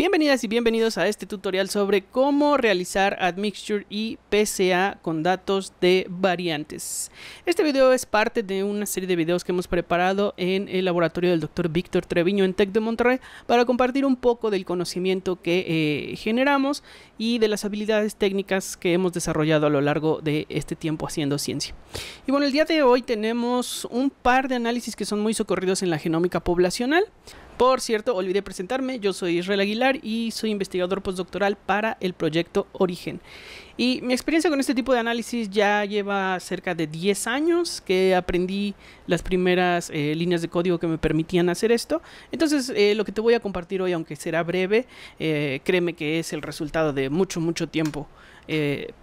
Bienvenidas y bienvenidos a este tutorial sobre cómo realizar admixture y PCA con datos de variantes. Este video es parte de una serie de videos que hemos preparado en el laboratorio del Dr. Víctor Treviño en TEC de Monterrey para compartir un poco del conocimiento que generamos y de las habilidades técnicas que hemos desarrollado a lo largo de este tiempo haciendo ciencia. Y bueno, el día de hoy tenemos un par de análisis que son muy socorridos en la genómica poblacional. Por cierto, olvidé presentarme, yo soy Israel Aguilar y soy investigador postdoctoral para el proyecto Origen. Y mi experiencia con este tipo de análisis ya lleva cerca de 10 años que aprendí las primeras líneas de código que me permitían hacer esto. Entonces, lo que te voy a compartir hoy, aunque será breve, créeme que es el resultado de mucho tiempo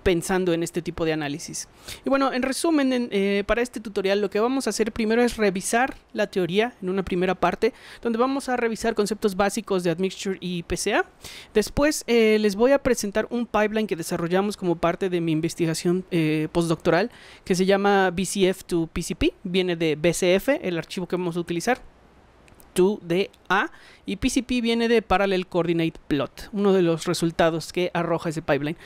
pensando en este tipo de análisis. Y bueno, en resumen, para este tutorial lo que vamos a hacer primero es revisar la teoría en una primera parte, donde vamos a revisar conceptos básicos de admixture y PCA. Después les voy a presentar un pipeline que desarrollamos como parte de mi investigación postdoctoral, que se llama BCF to PCP, viene de BCF, el archivo que vamos a utilizar, to de A, y PCP viene de Parallel Coordinate Plot, uno de los resultados que arroja ese pipeline.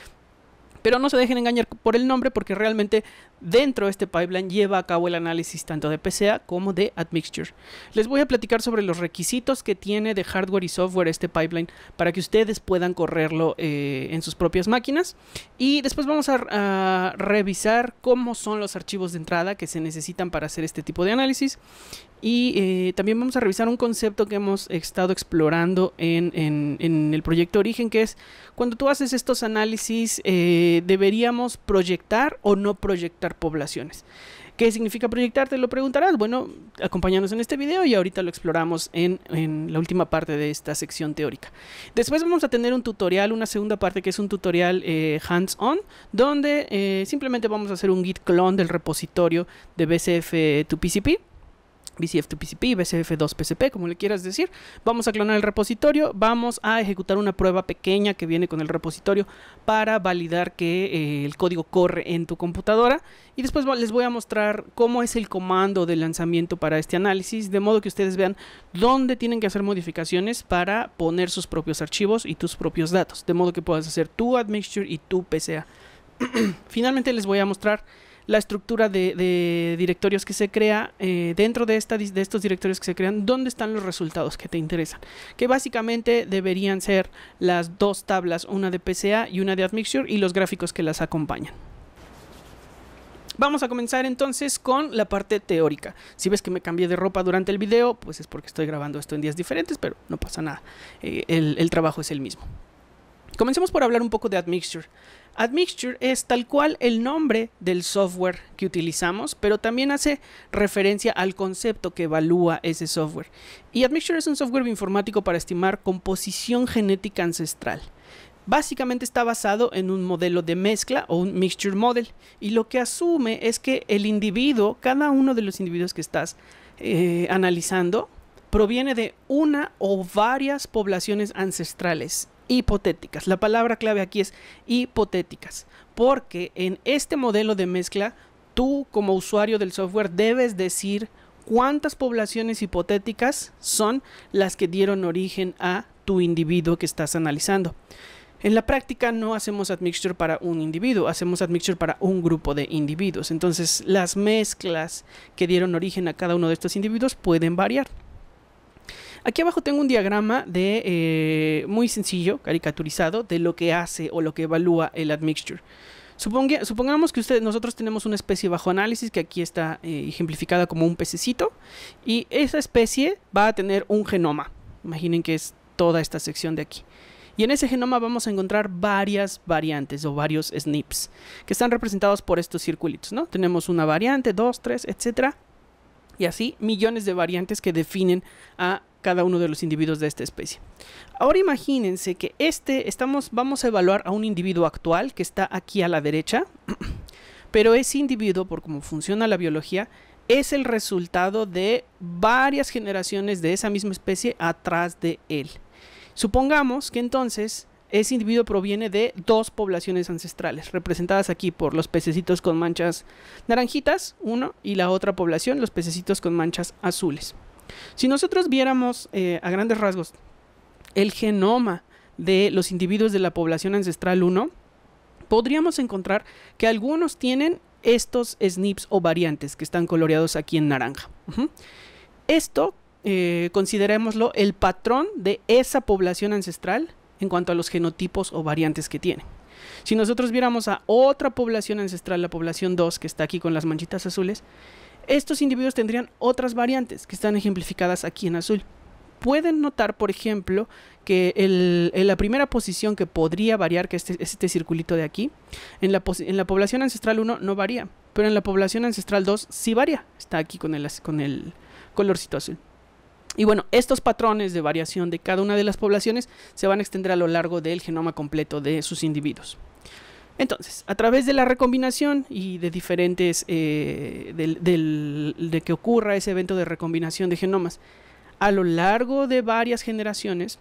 Pero no se dejen engañar por el nombre, porque realmente dentro de este pipeline lleva a cabo el análisis tanto de PCA como de admixture. Les voy a platicar sobre los requisitos que tiene de hardware y software este pipeline para que ustedes puedan correrlo en sus propias máquinas. Y después vamos a revisar cómo son los archivos de entrada que se necesitan para hacer este tipo de análisis. Y también vamos a revisar un concepto que hemos estado explorando en el proyecto Origen, que es cuando tú haces estos análisis, deberíamos proyectar o no proyectar poblaciones. ¿Qué significa proyectar? Te lo preguntarás. Bueno, acompáñanos en este video y ahorita lo exploramos en la última parte de esta sección teórica. Después vamos a tener un tutorial, una segunda parte que es un tutorial hands-on, donde simplemente vamos a hacer un git clone del repositorio de BCF to PCP. BCF to PCP, BCF2 PCP, como le quieras decir. Vamos a clonar el repositorio, vamos a ejecutar una prueba pequeña que viene con el repositorio para validar que el código corre en tu computadora, y después les voy a mostrar cómo es el comando de lanzamiento para este análisis, de modo que ustedes vean dónde tienen que hacer modificaciones para poner sus propios archivos y tus propios datos, de modo que puedas hacer tu admixture y tu PCA. Finalmente les voy a mostrar la estructura de directorios que se crea dentro de estos directorios que se crean, dónde están los resultados que te interesan, que básicamente deberían ser las dos tablas, una de PCA y una de admixture, y los gráficos que las acompañan. Vamos a comenzar entonces con la parte teórica. Si ves que me cambié de ropa durante el video, pues es porque estoy grabando esto en días diferentes, pero no pasa nada, el trabajo es el mismo. Comencemos por hablar un poco de admixture. Admixture es tal cual el nombre del software que utilizamos, pero también hace referencia al concepto que evalúa ese software. Y admixture es un software bioinformático para estimar composición genética ancestral. Básicamente está basado en un modelo de mezcla o un mixture model, y lo que asume es que el individuo, cada uno de los individuos que estás analizando, proviene de una o varias poblaciones ancestrales hipotéticas. La palabra clave aquí es hipotéticas, porque en este modelo de mezcla tú, como usuario del software, debes decir cuántas poblaciones hipotéticas son las que dieron origen a tu individuo que estás analizando. En la práctica no hacemos admixture para un individuo, hacemos admixture para un grupo de individuos. Entonces las mezclas que dieron origen a cada uno de estos individuos pueden variar. Aquí abajo tengo un diagrama muy sencillo, caricaturizado, de lo que hace o lo que evalúa el admixture. Supongamos que nosotros tenemos una especie bajo análisis que aquí está ejemplificada como un pececito, y esa especie va a tener un genoma. Imaginen que es toda esta sección de aquí. Y en ese genoma vamos a encontrar varias variantes o varios SNPs que están representados por estos circulitos, ¿no? Tenemos una variante, 2, 3, etcétera. Y así millones de variantes que definen a cada uno de los individuos de esta especie. Ahora imagínense que vamos a evaluar a un individuo actual que está aquí a la derecha, pero ese individuo, por cómo funciona la biología, es el resultado de varias generaciones de esa misma especie atrás de él. Supongamos que entonces ese individuo proviene de dos poblaciones ancestrales, representadas aquí por los pececitos con manchas naranjitas, uno, y la otra población, los pececitos con manchas azules. Si nosotros viéramos a grandes rasgos el genoma de los individuos de la población ancestral 1, podríamos encontrar que algunos tienen estos SNPs o variantes que están coloreados aquí en naranja. Esto, considerémoslo el patrón de esa población ancestral en cuanto a los genotipos o variantes que tiene. Si nosotros viéramos a otra población ancestral, la población 2, que está aquí con las manchitas azules, estos individuos tendrían otras variantes que están ejemplificadas aquí en azul. Pueden notar, por ejemplo, que la primera posición que podría variar, que es este circulito de aquí, en la población ancestral 1 no varía, pero en la población ancestral 2 sí varía. Está aquí con el colorcito azul. Y bueno, estos patrones de variación de cada una de las poblaciones se van a extender a lo largo del genoma completo de sus individuos. Entonces, a través de la recombinación y de diferentes, de que ocurra ese evento de recombinación de genomas a lo largo de varias generaciones,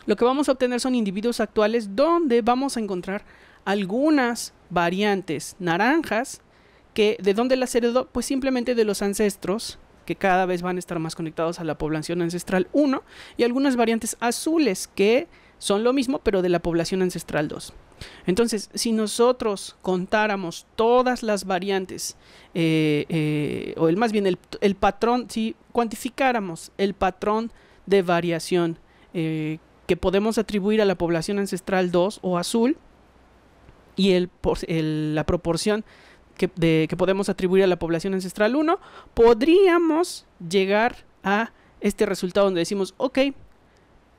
lo que vamos a obtener son individuos actuales donde vamos a encontrar algunas variantes naranjas que ¿de dónde las heredó? Pues simplemente de los ancestros que cada vez van a estar más conectados a la población ancestral 1, y algunas variantes azules que son lo mismo pero de la población ancestral 2. Entonces, si nosotros contáramos todas las variantes, más bien el patrón, si cuantificáramos el patrón de variación que podemos atribuir a la población ancestral 2 o azul, y la proporción que podemos atribuir a la población ancestral 1, podríamos llegar a este resultado donde decimos, ok,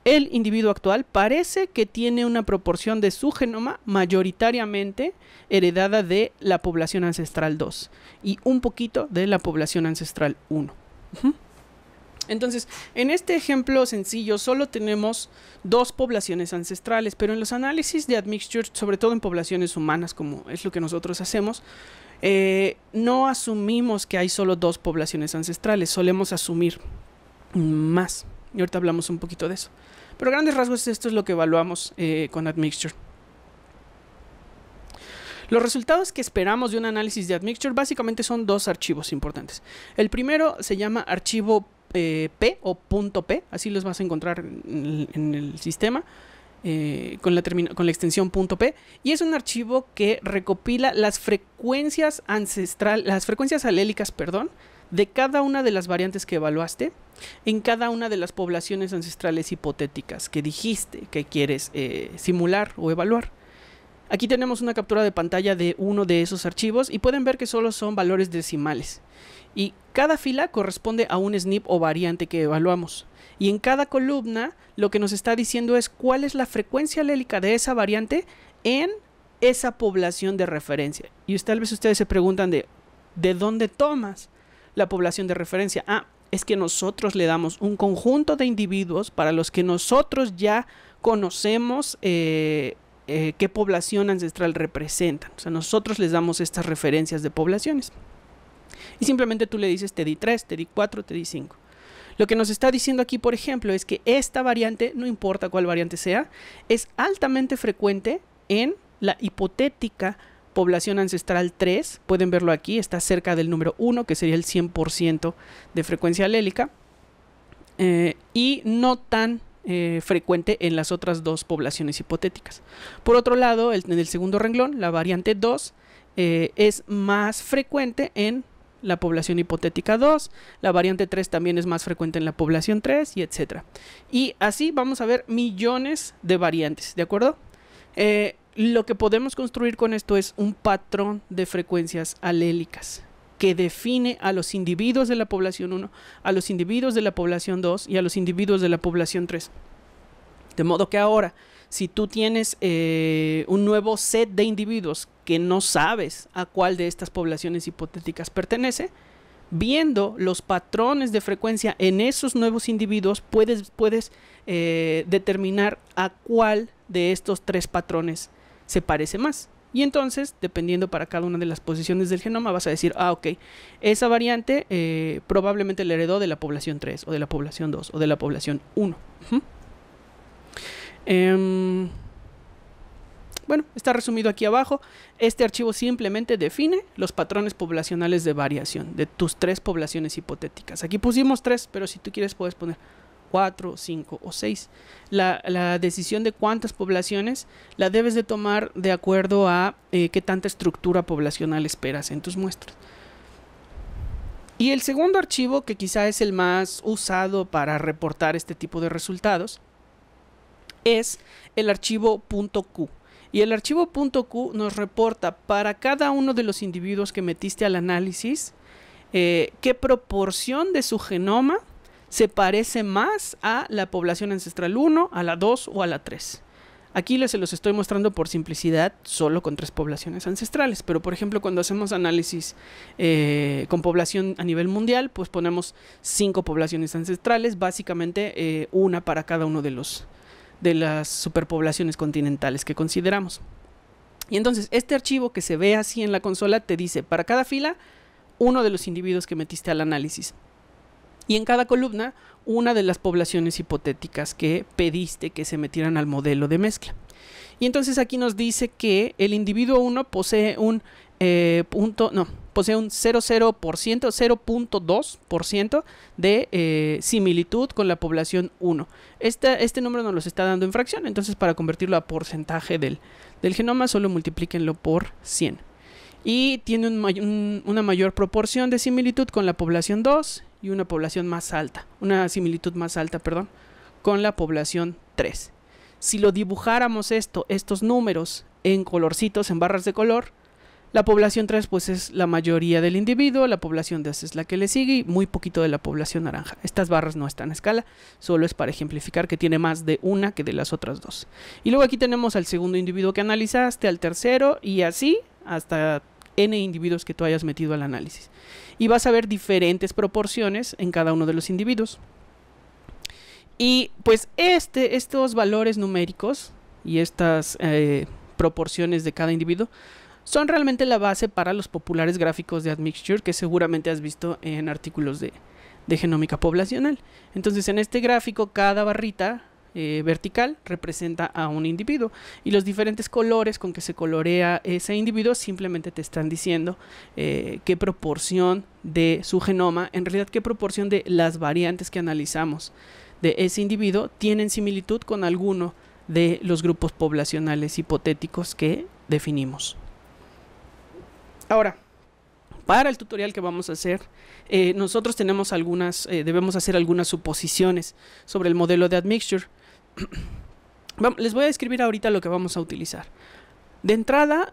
el individuo actual parece que tiene una proporción de su genoma mayoritariamente heredada de la población ancestral 2 y un poquito de la población ancestral 1. Entonces, en este ejemplo sencillo solo tenemos dos poblaciones ancestrales, pero en los análisis de admixture, sobre todo en poblaciones humanas, como es lo que nosotros hacemos, no asumimos que hay solo dos poblaciones ancestrales, solemos asumir más. Y ahorita hablamos un poquito de eso. Pero a grandes rasgos esto es lo que evaluamos con admixture. Los resultados que esperamos de un análisis de admixture básicamente son dos archivos importantes. El primero se llama archivo P o .p, así los vas a encontrar en el sistema con la extensión .p, y es un archivo que recopila las frecuencias alélicas, de cada una de las variantes que evaluaste en cada una de las poblaciones ancestrales hipotéticas que dijiste que quieres simular o evaluar. Aquí tenemos una captura de pantalla de uno de esos archivos y pueden ver que solo son valores decimales. Y cada fila corresponde a un SNP o variante que evaluamos. Y en cada columna lo que nos está diciendo es cuál es la frecuencia alélica de esa variante en esa población de referencia. Y tal vez ustedes se preguntan ¿de dónde tomas la población de referencia? Es que nosotros le damos un conjunto de individuos para los que nosotros ya conocemos qué población ancestral representan. O sea, nosotros les damos estas referencias de poblaciones. Y simplemente tú le dices, te di 3, te di 4, te di 5. Lo que nos está diciendo aquí, por ejemplo, es que esta variante, no importa cuál variante sea, es altamente frecuente en la hipotética población ancestral 3, pueden verlo aquí, está cerca del número 1, que sería el 100% de frecuencia alélica, y no tan frecuente en las otras dos poblaciones hipotéticas. Por otro lado, en el segundo renglón, la variante 2 es más frecuente en la población hipotética 2, la variante 3 también es más frecuente en la población 3, y etc. Y así vamos a ver millones de variantes, ¿de acuerdo? Lo que podemos construir con esto es un patrón de frecuencias alélicas que define a los individuos de la población 1, a los individuos de la población 2 y a los individuos de la población 3. De modo que ahora, si tú tienes un nuevo set de individuos que no sabes a cuál de estas poblaciones hipotéticas pertenece, viendo los patrones de frecuencia en esos nuevos individuos, puedes determinar a cuál de estos tres patrones se parece más. Y entonces, dependiendo para cada una de las posiciones del genoma, vas a decir, ok, esa variante probablemente la heredó de la población 3, o de la población 2, o de la población 1. Bueno, está resumido aquí abajo. Este archivo simplemente define los patrones poblacionales de variación de tus tres poblaciones hipotéticas. Aquí pusimos 3, pero si tú quieres puedes poner 4, 5 o 6. La decisión de cuántas poblaciones la debes de tomar de acuerdo a qué tanta estructura poblacional esperas en tus muestras. Y el segundo archivo, que quizá es el más usado para reportar este tipo de resultados, es el archivo .q. Y el archivo .q nos reporta para cada uno de los individuos que metiste al análisis qué proporción de su genoma se parece más a la población ancestral 1, a la 2 o a la 3. Aquí se los estoy mostrando por simplicidad solo con 3 poblaciones ancestrales, pero por ejemplo cuando hacemos análisis con población a nivel mundial, pues ponemos 5 poblaciones ancestrales, básicamente una para cada uno de las superpoblaciones continentales que consideramos. Y entonces este archivo que se ve así en la consola te dice para cada fila uno de los individuos que metiste al análisis. Y en cada columna, una de las poblaciones hipotéticas que pediste que se metieran al modelo de mezcla. Y entonces aquí nos dice que el individuo 1 posee un 0.2% de similitud con la población 1. Este número nos lo está dando en fracción, entonces para convertirlo a porcentaje del genoma, solo multiplíquenlo por 100. Y tiene una mayor proporción de similitud con la población 2 y una similitud más alta, perdón, con la población 3. Si lo dibujáramos estos números en colorcitos, en barras de color, la población 3 pues es la mayoría del individuo, la población 2 es la que le sigue y muy poquito de la población naranja. Estas barras no están a escala, solo es para ejemplificar que tiene más de una que de las otras dos. Y luego aquí tenemos al segundo individuo que analizaste, al tercero y así hasta n individuos que tú hayas metido al análisis. Y vas a ver diferentes proporciones en cada uno de los individuos. Y pues estos valores numéricos y estas proporciones de cada individuo son realmente la base para los populares gráficos de admixture que seguramente has visto en artículos de genómica poblacional. Entonces en este gráfico cada barrita vertical representa a un individuo y los diferentes colores con que se colorea ese individuo simplemente te están diciendo qué proporción de su genoma, en realidad qué proporción de las variantes que analizamos de ese individuo tienen similitud con alguno de los grupos poblacionales hipotéticos que definimos. Ahora, para el tutorial que vamos a hacer, nosotros debemos hacer algunas suposiciones sobre el modelo de admixture. Les voy a describir ahorita lo que vamos a utilizar. De entrada,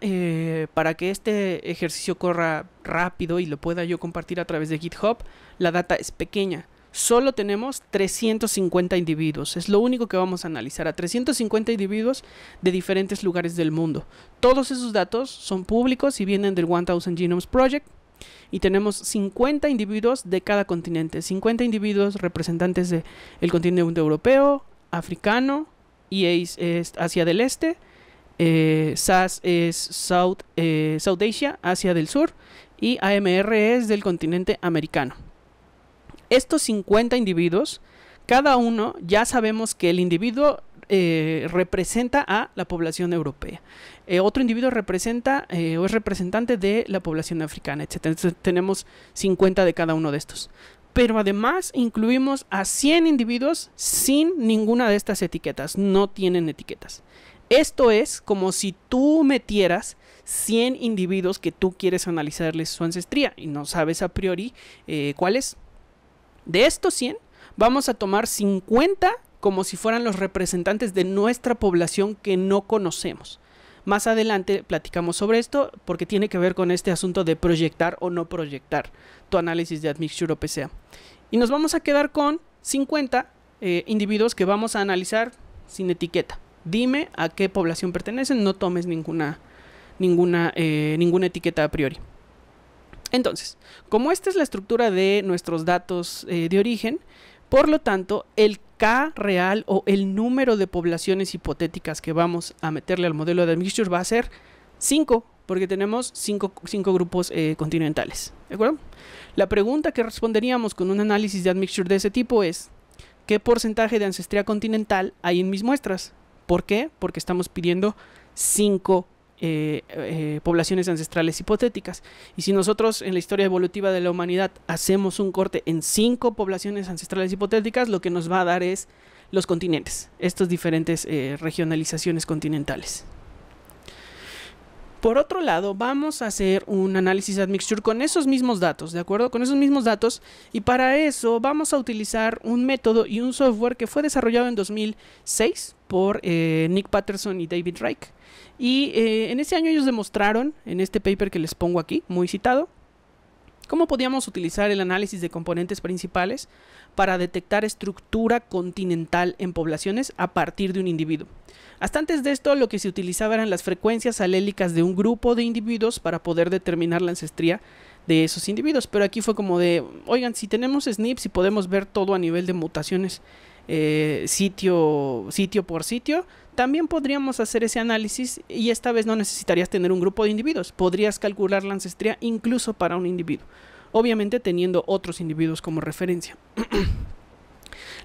para que este ejercicio corra rápido y lo pueda yo compartir a través de GitHub, la data es pequeña. Solo tenemos 350 individuos. Es lo único que vamos a analizar, a 350 individuos de diferentes lugares del mundo. Todos esos datos son públicos y vienen del 1000 Genomes Project. Y tenemos 50 individuos de cada continente. 50 individuos representantes del continente europeo, africano, EA es Asia del Este, SAS es South Asia, Asia del Sur, y AMR es del continente americano. Estos 50 individuos, cada uno ya sabemos que el individuo representa a la población europea. Otro individuo representa o es representante de la población africana, etc. Entonces tenemos 50 de cada uno de estos. Pero además incluimos a 100 individuos sin ninguna de estas etiquetas, no tienen etiquetas. Esto es como si tú metieras 100 individuos que tú quieres analizarles su ancestría y no sabes a priori cuál es. De estos 100 vamos a tomar 50 como si fueran los representantes de nuestra población que no conocemos. Más adelante platicamos sobre esto porque tiene que ver con este asunto de proyectar o no proyectar tu análisis de admixture o PCA. Y nos vamos a quedar con 50 individuos que vamos a analizar sin etiqueta. Dime a qué población pertenecen, no tomes ninguna etiqueta a priori. Entonces, como esta es la estructura de nuestros datos de origen, por lo tanto, el K real o el número de poblaciones hipotéticas que vamos a meterle al modelo de admixture va a ser 5, porque tenemos 5 grupos continentales. ¿De acuerdo? La pregunta que responderíamos con un análisis de admixture de ese tipo es: ¿qué porcentaje de ancestría continental hay en mis muestras? ¿Por qué? Porque estamos pidiendo 5 poblaciones ancestrales hipotéticas. Y si nosotros en la historia evolutiva de la humanidad hacemos un corte en 5 poblaciones ancestrales hipotéticas, lo que nos va a dar es los continentes, estas diferentes regionalizaciones continentales. Por otro lado, vamos a hacer un análisis admixture con esos mismos datos, ¿de acuerdo? Con esos mismos datos, y para eso vamos a utilizar un método y un software que fue desarrollado en 2006 por Nick Patterson y David Reich. Y en ese año ellos demostraron, en este paper que les pongo aquí, muy citado, cómo podíamos utilizar el análisis de componentes principales para detectar estructura continental en poblaciones a partir de un individuo. Hasta antes de esto, lo que se utilizaba eran las frecuencias alélicas de un grupo de individuos para poder determinar la ancestría de esos individuos. Pero aquí fue como de, oigan, si tenemos SNPs y podemos ver todo a nivel de mutaciones sitio por sitio, también podríamos hacer ese análisis y esta vez no necesitarías tener un grupo de individuos. Podrías calcular la ancestría incluso para un individuo, obviamente teniendo otros individuos como referencia.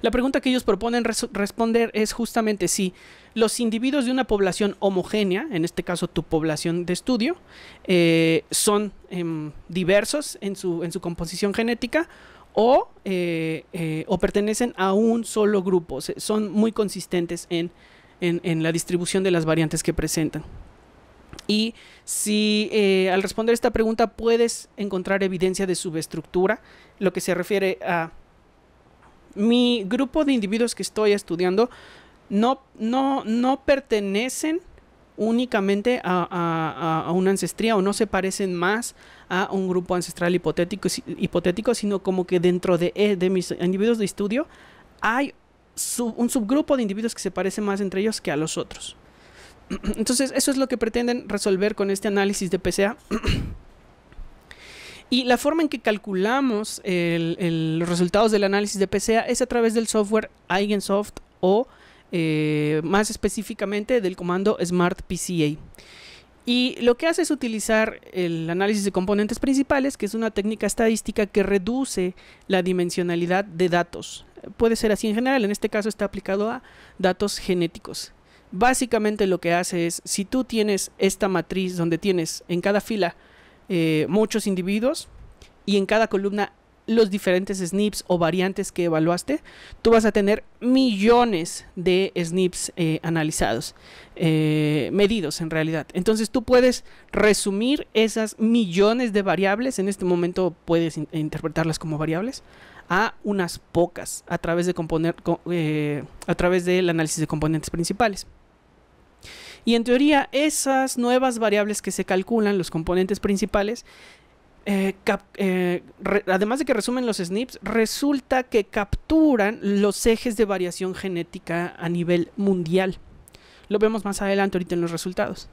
La pregunta que ellos proponen responder es justamente si los individuos de una población homogénea, en este caso tu población de estudio, son diversos en su composición genética o pertenecen a un solo grupo, o sea, son muy consistentes en la distribución de las variantes que presentan. Y si al responder esta pregunta puedes encontrar evidencia de subestructura, lo que se refiere a mi grupo de individuos que estoy estudiando no pertenecen únicamente a una ancestría o no se parecen más a un grupo ancestral hipotético, sino como que dentro de mis individuos de estudio hay un subgrupo de individuos que se parecen más entre ellos que a los otros. Entonces eso es lo que pretenden resolver con este análisis de PCA. Y la forma en que calculamos los resultados del análisis de PCA es a través del software Eigensoft o más específicamente del comando SmartPCA. Y lo que hace es utilizar el análisis de componentes principales, que es una técnica estadística que reduce la dimensionalidad de datos. Puede ser así en general, en este caso está aplicado a datos genéticos. Básicamente lo que hace es, si tú tienes esta matriz donde tienes en cada fila muchos individuos y en cada columna los diferentes SNPs o variantes que evaluaste, tú vas a tener millones de SNPs analizados, medidos en realidad. Entonces tú puedes resumir esas millones de variables, en este momento puedes interpretarlas como variables, a unas pocas a través del análisis de componentes principales. Y en teoría esas nuevas variables que se calculan, los componentes principales, además de que resumen los SNPs, resulta que capturan los ejes de variación genética a nivel mundial. Lo vemos más adelante ahorita en los resultados.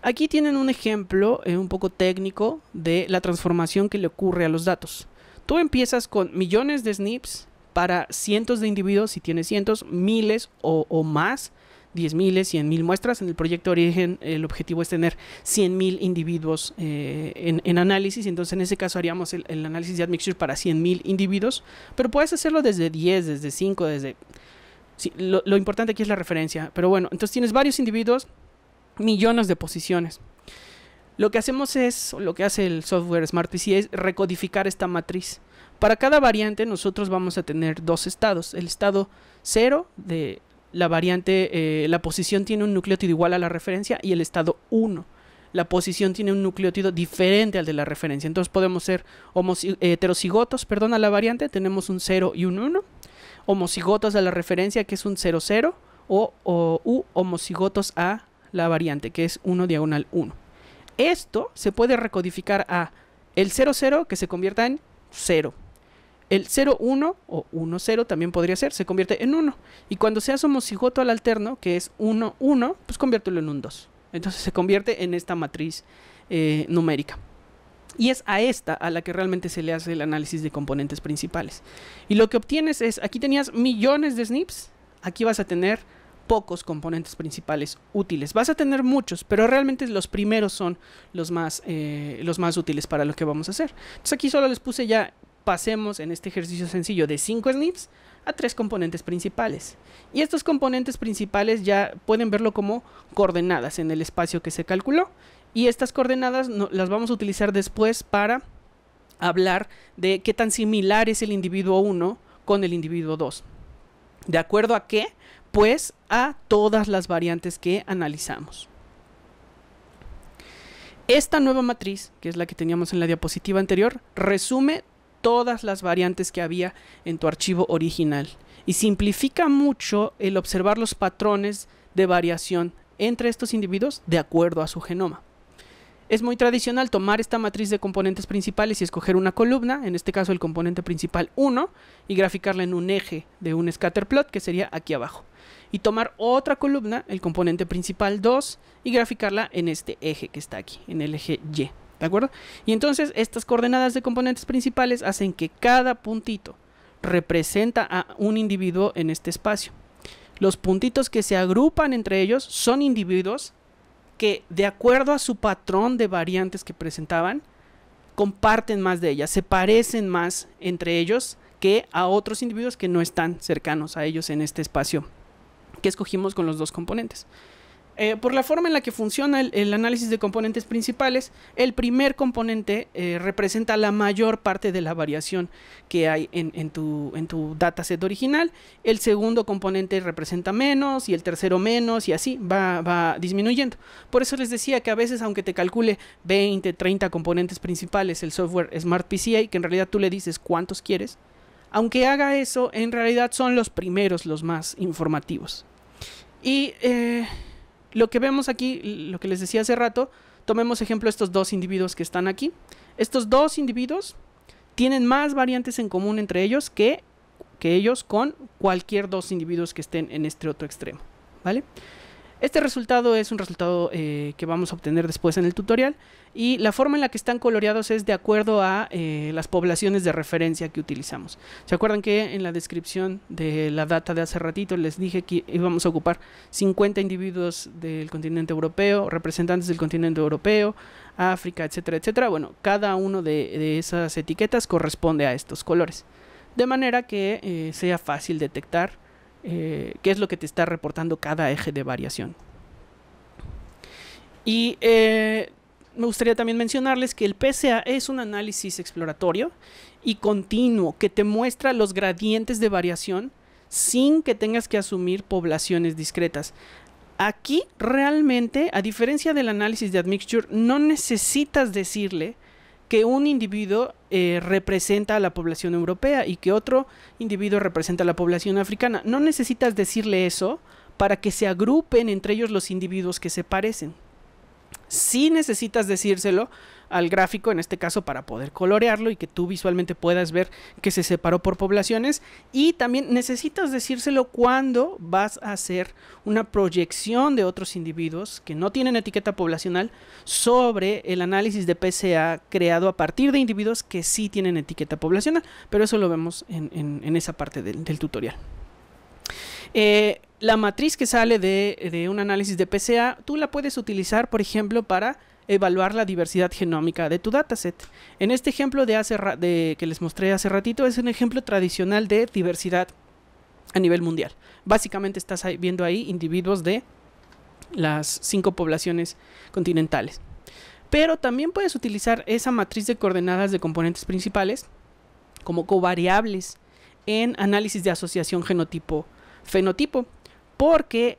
Aquí tienen un ejemplo un poco técnico de la transformación que le ocurre a los datos. Tú empiezas con millones de SNPs para cientos de individuos, si tienes cientos, miles o más, 10.000, 100.000 muestras. En el proyecto Origen el objetivo es tener 100.000 individuos en análisis. Entonces en ese caso haríamos el análisis de admixture para 100.000 individuos, pero puedes hacerlo desde 10, desde 5, desde... Sí, lo importante aquí es la referencia, pero bueno, entonces tienes varios individuos, millones de posiciones. Lo que hacemos es, lo que hace el software SmartPCA es recodificar esta matriz. Para cada variante nosotros vamos a tener dos estados. El estado 0 de la variante, la posición tiene un nucleótido igual a la referencia, y el estado 1, la posición tiene un nucleótido diferente al de la referencia. Entonces podemos ser heterocigotos, perdón, a la variante, tenemos un 0 y un 1, homocigotos a la referencia, que es un 0, 0, u homocigotos a la variante, que es 1 diagonal 1. Esto se puede recodificar a el 0, 0, que se convierta en 0. El 0, 1 o 1, 0 también podría ser, se convierte en 1. Y cuando seas homocigoto al alterno, que es 1, 1, pues conviértelo en un 2. Entonces se convierte en esta matriz numérica. Y es a esta a la que realmente se le hace el análisis de componentes principales. Y lo que obtienes es, aquí tenías millones de SNPs, aquí vas a tener pocos componentes principales útiles. Vas a tener muchos, pero realmente los primeros son los más útiles para lo que vamos a hacer. Entonces aquí solo les puse ya, pasemos en este ejercicio sencillo de 5 SNPs a 3 componentes principales. Y estos componentes principales ya pueden verlo como coordenadas en el espacio que se calculó. Y estas coordenadas las vamos a utilizar después para hablar de qué tan similar es el individuo 1 con el individuo 2. ¿De acuerdo a qué? Pues a todas las variantes que analizamos. Esta nueva matriz, que es la que teníamos en la diapositiva anterior, resume todas las variantes que había en tu archivo original y simplifica mucho el observar los patrones de variación entre estos individuos de acuerdo a su genoma. Es muy tradicional tomar esta matriz de componentes principales y escoger una columna, en este caso el componente principal 1, y graficarla en un eje de un scatterplot, que sería aquí abajo. Y tomar otra columna, el componente principal 2, y graficarla en este eje que está aquí, en el eje Y. ¿De acuerdo? Y entonces estas coordenadas de componentes principales hacen que cada puntito representa a un individuo en este espacio. Los puntitos que se agrupan entre ellos son individuos que, de acuerdo a su patrón de variantes que presentaban, comparten más de ellas, se parecen más entre ellos que a otros individuos que no están cercanos a ellos en este espacio que escogimos con los dos componentes. Por la forma en la que funciona el análisis de componentes principales, el primer componente representa la mayor parte de la variación que hay en tu dataset original, el segundo componente representa menos y el tercero menos, y así va disminuyendo. Por eso les decía que a veces, aunque te calcule 20, 30 componentes principales el software SmartPCA, que en realidad tú le dices cuántos quieres, aunque haga eso, en realidad son los primeros los más informativos. Y lo que vemos aquí, lo que les decía hace rato, tomemos ejemplo estos dos individuos que están aquí. Estos dos individuos tienen más variantes en común entre ellos que ellos con cualquier dos individuos que estén en este otro extremo, ¿vale? Este resultado es un resultado que vamos a obtener después en el tutorial, y la forma en la que están coloreados es de acuerdo a las poblaciones de referencia que utilizamos. ¿Se acuerdan que en la descripción de la data de hace ratito les dije que íbamos a ocupar 50 individuos del continente europeo, representantes del continente europeo, África, etcétera, etcétera? Bueno, cada uno de esas etiquetas corresponde a estos colores, de manera que sea fácil detectar qué es lo que te está reportando cada eje de variación. Y me gustaría también mencionarles que el PCA es un análisis exploratorio y continuo que te muestra los gradientes de variación sin que tengas que asumir poblaciones discretas. Aquí realmente, a diferencia del análisis de admixture, no necesitas decirle que un individuo representa a la población europea y que otro individuo representa a la población africana. No necesitas decirle eso para que se agrupen entre ellos los individuos que se parecen. Sí necesitas decírselo al gráfico, en este caso, para poder colorearlo y que tú visualmente puedas ver que se separó por poblaciones, y también necesitas decírselo cuando vas a hacer una proyección de otros individuos que no tienen etiqueta poblacional sobre el análisis de PCA creado a partir de individuos que sí tienen etiqueta poblacional, pero eso lo vemos en esa parte del tutorial. La matriz que sale de un análisis de PCA, tú la puedes utilizar, por ejemplo, para evaluar la diversidad genómica de tu dataset. En este ejemplo que les mostré hace ratito, es un ejemplo tradicional de diversidad a nivel mundial. Básicamente estás viendo ahí individuos de las 5 poblaciones continentales. Pero también puedes utilizar esa matriz de coordenadas de componentes principales como covariables en análisis de asociación genotipo-fenotipo, porque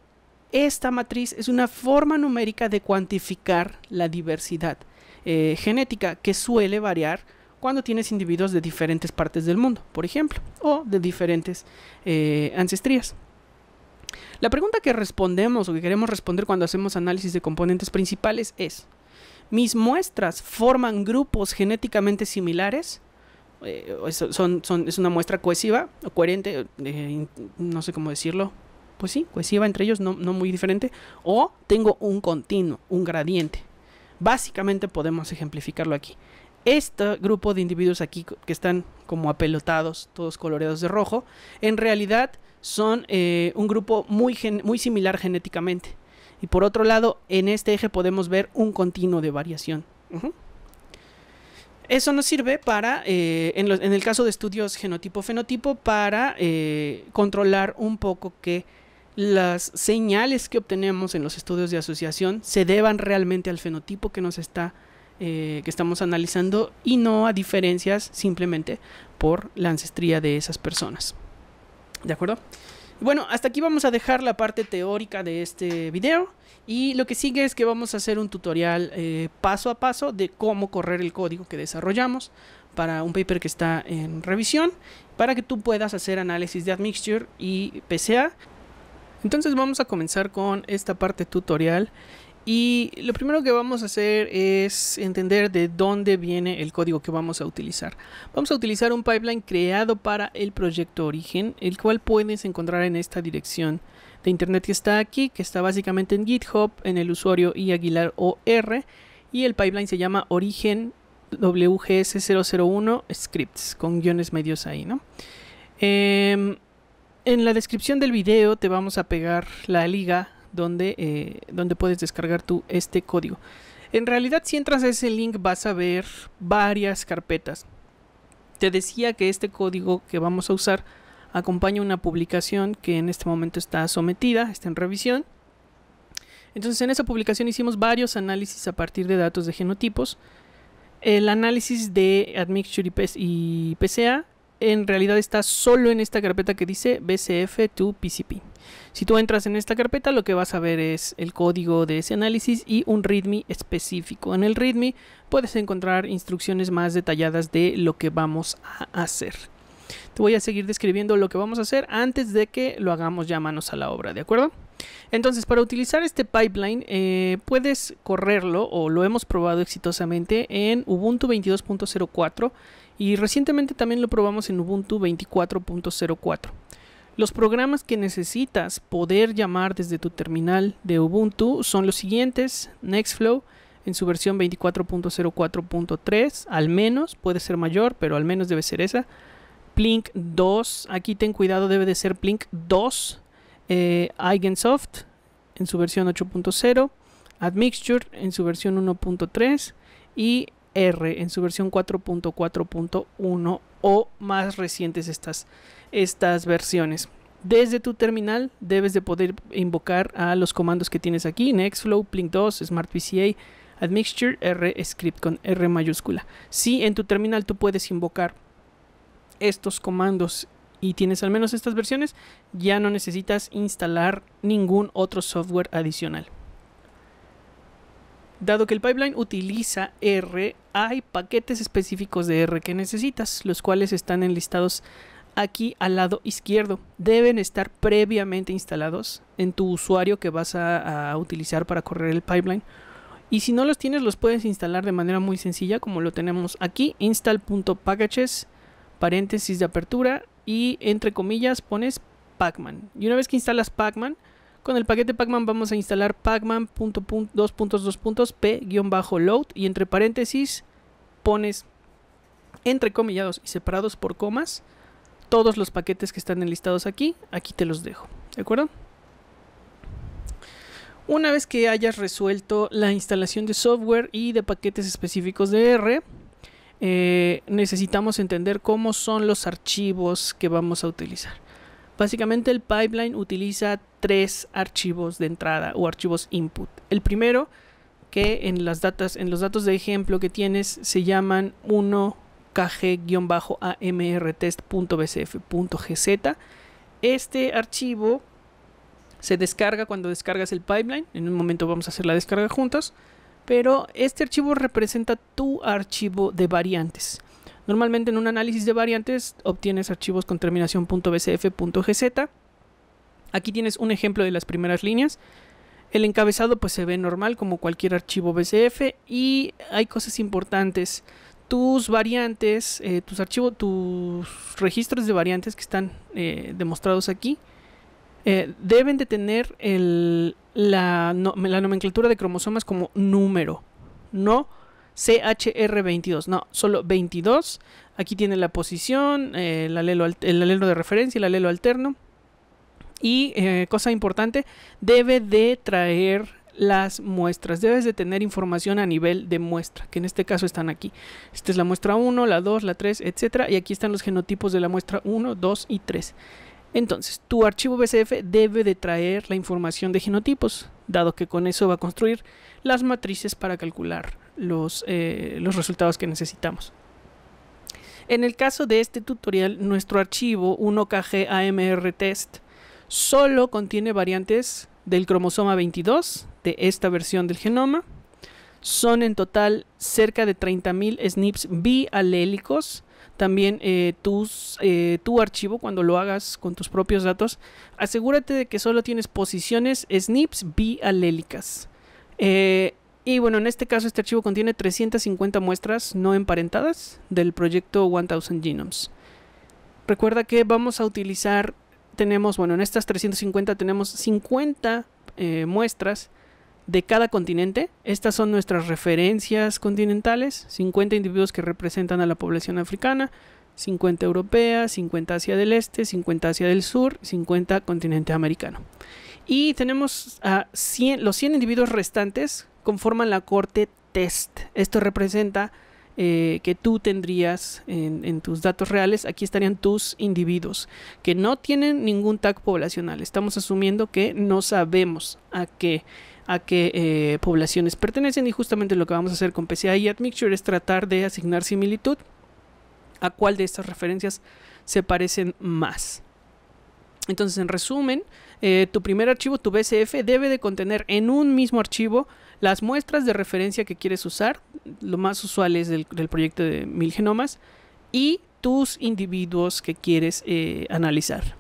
esta matriz es una forma numérica de cuantificar la diversidad genética que suele variar cuando tienes individuos de diferentes partes del mundo, por ejemplo, o de diferentes ancestrías. La pregunta que respondemos o que queremos responder cuando hacemos análisis de componentes principales es: ¿mis muestras forman grupos genéticamente similares? Es una muestra cohesiva o coherente, no sé cómo decirlo. Pues sí, cohesiva entre ellos, no muy diferente, o tengo un continuo, un gradiente. Básicamente podemos ejemplificarlo aquí. Este grupo de individuos aquí que están como apelotados, todos coloreados de rojo, en realidad son un grupo muy similar genéticamente. Y por otro lado, en este eje podemos ver un continuo de variación. Eso nos sirve para, en el caso de estudios genotipo-fenotipo, para controlar un poco que las señales que obtenemos en los estudios de asociación se deban realmente al fenotipo que que estamos analizando y no a diferencias simplemente por la ancestría de esas personas. ¿De acuerdo? Bueno, hasta aquí vamos a dejar la parte teórica de este video y lo que sigue es que vamos a hacer un tutorial paso a paso de cómo correr el código que desarrollamos para un paper que está en revisión para que tú puedas hacer análisis de admixture y PCA. Entonces vamos a comenzar con esta parte tutorial y lo primero que vamos a hacer es entender de dónde viene el código que vamos a utilizar. Vamos a utilizar un pipeline creado para el proyecto Origen, el cual puedes encontrar en esta dirección de internet que está aquí, que está básicamente en GitHub, en el usuario iaguilar.or, y el pipeline se llama Origen WGS001 scripts, con guiones medios ahí, ¿no? En la descripción del video te vamos a pegar la liga donde puedes descargar tú este código. En realidad, si entras a ese link vas a ver varias carpetas. Te decía que este código que vamos a usar acompaña una publicación que en este momento está sometida, está en revisión. Entonces en esa publicación hicimos varios análisis a partir de datos de genotipos. El análisis de admixture y PCA en realidad está solo en esta carpeta que dice BCF2PCP. Si tú entras en esta carpeta, lo que vas a ver es el código de ese análisis y un README específico. En el README puedes encontrar instrucciones más detalladas de lo que vamos a hacer. Te voy a seguir describiendo lo que vamos a hacer antes de que lo hagamos ya manos a la obra, ¿de acuerdo? Entonces, para utilizar este pipeline, puedes correrlo, o lo hemos probado exitosamente en Ubuntu 22.04 y recientemente también lo probamos en Ubuntu 24.04. Los programas que necesitas poder llamar desde tu terminal de Ubuntu son los siguientes: Nextflow en su versión 24.04.3, al menos, puede ser mayor, pero al menos debe ser esa. Plink 2, aquí ten cuidado, debe de ser Plink 2. Eigensoft en su versión 8.0, Admixture en su versión 1.3 y R en su versión 4.4.1 o más recientes estas versiones. Desde tu terminal debes de poder invocar a los comandos que tienes aquí: Nextflow, Plink 2, SmartPCA, Admixture, R script con R mayúscula. Si en tu terminal tú puedes invocar estos comandos y tienes al menos estas versiones, ya no necesitas instalar ningún otro software adicional. Dado que el pipeline utiliza R, hay paquetes específicos de R que necesitas, los cuales están enlistados aquí al lado izquierdo. Deben estar previamente instalados en tu usuario que vas a utilizar para correr el pipeline. Y si no los tienes, los puedes instalar de manera muy sencilla, como lo tenemos aquí: install.packages, paréntesis de apertura, y entre comillas pones pacman. Y una vez que instalas pacman, con el paquete pacman vamos a instalar pacman.2.2.p-load y entre paréntesis pones entrecomillados y separados por comas todos los paquetes que están enlistados aquí. Aquí te los dejo, ¿de acuerdo? Una vez que hayas resuelto la instalación de software y de paquetes específicos de R, necesitamos entender cómo son los archivos que vamos a utilizar. Básicamente el pipeline utiliza 3 archivos de entrada o archivos input. El primero, que en los datos de ejemplo que tienes, se llaman 1kg-amrtest.bcf.gz. Este archivo se descarga cuando descargas el pipeline. En un momento vamos a hacer la descarga juntos. Pero este archivo representa tu archivo de variantes. Normalmente en un análisis de variantes obtienes archivos con terminación .bcf.gz. Aquí tienes un ejemplo de las primeras líneas. El encabezado pues se ve normal como cualquier archivo BCF y hay cosas importantes. Tus variantes, tus registros de variantes que están demostrados aquí, deben de tener la nomenclatura de cromosomas como número, no CHR22, no, solo 22. Aquí tiene la posición, el alelo de referencia, el alelo alterno. Y cosa importante, debe de traer las muestras. Debes de tener información a nivel de muestra, que en este caso están aquí. Esta es la muestra 1, la 2, la 3, etcétera, y aquí están los genotipos de la muestra 1, 2 y 3. Entonces, tu archivo BCF debe de traer la información de genotipos, dado que con eso va a construir las matrices para calcular los resultados que necesitamos. En el caso de este tutorial, nuestro archivo 1KG AMR test solo contiene variantes del cromosoma 22 de esta versión del genoma. Son en total cerca de 30.000 SNPs bialélicos. También tu archivo, cuando lo hagas con tus propios datos, asegúrate de que solo tienes posiciones SNPs bialélicas. Y bueno, en este caso este archivo contiene 350 muestras no emparentadas del proyecto 1000 Genomes. Recuerda que vamos a utilizar, en estas 350 tenemos 50 muestras de cada continente. Estas son nuestras referencias continentales, 50 individuos que representan a la población africana, 50 europea, 50 Asia del Este, 50 Asia del Sur, 50 continente americano. Y tenemos los 100 individuos restantes conforman la cohorte test. Esto representa que tú tendrías en tus datos reales. Aquí estarían tus individuos que no tienen ningún tag poblacional. Estamos asumiendo que no sabemos a qué poblaciones pertenecen, y justamente lo que vamos a hacer con PCA y Admixture es tratar de asignar similitud a cuál de estas referencias se parecen más. Entonces, en resumen, tu primer archivo, tu BCF, debe de contener en un mismo archivo las muestras de referencia que quieres usar, lo más usual es del proyecto de 1000 genomas, y tus individuos que quieres analizar.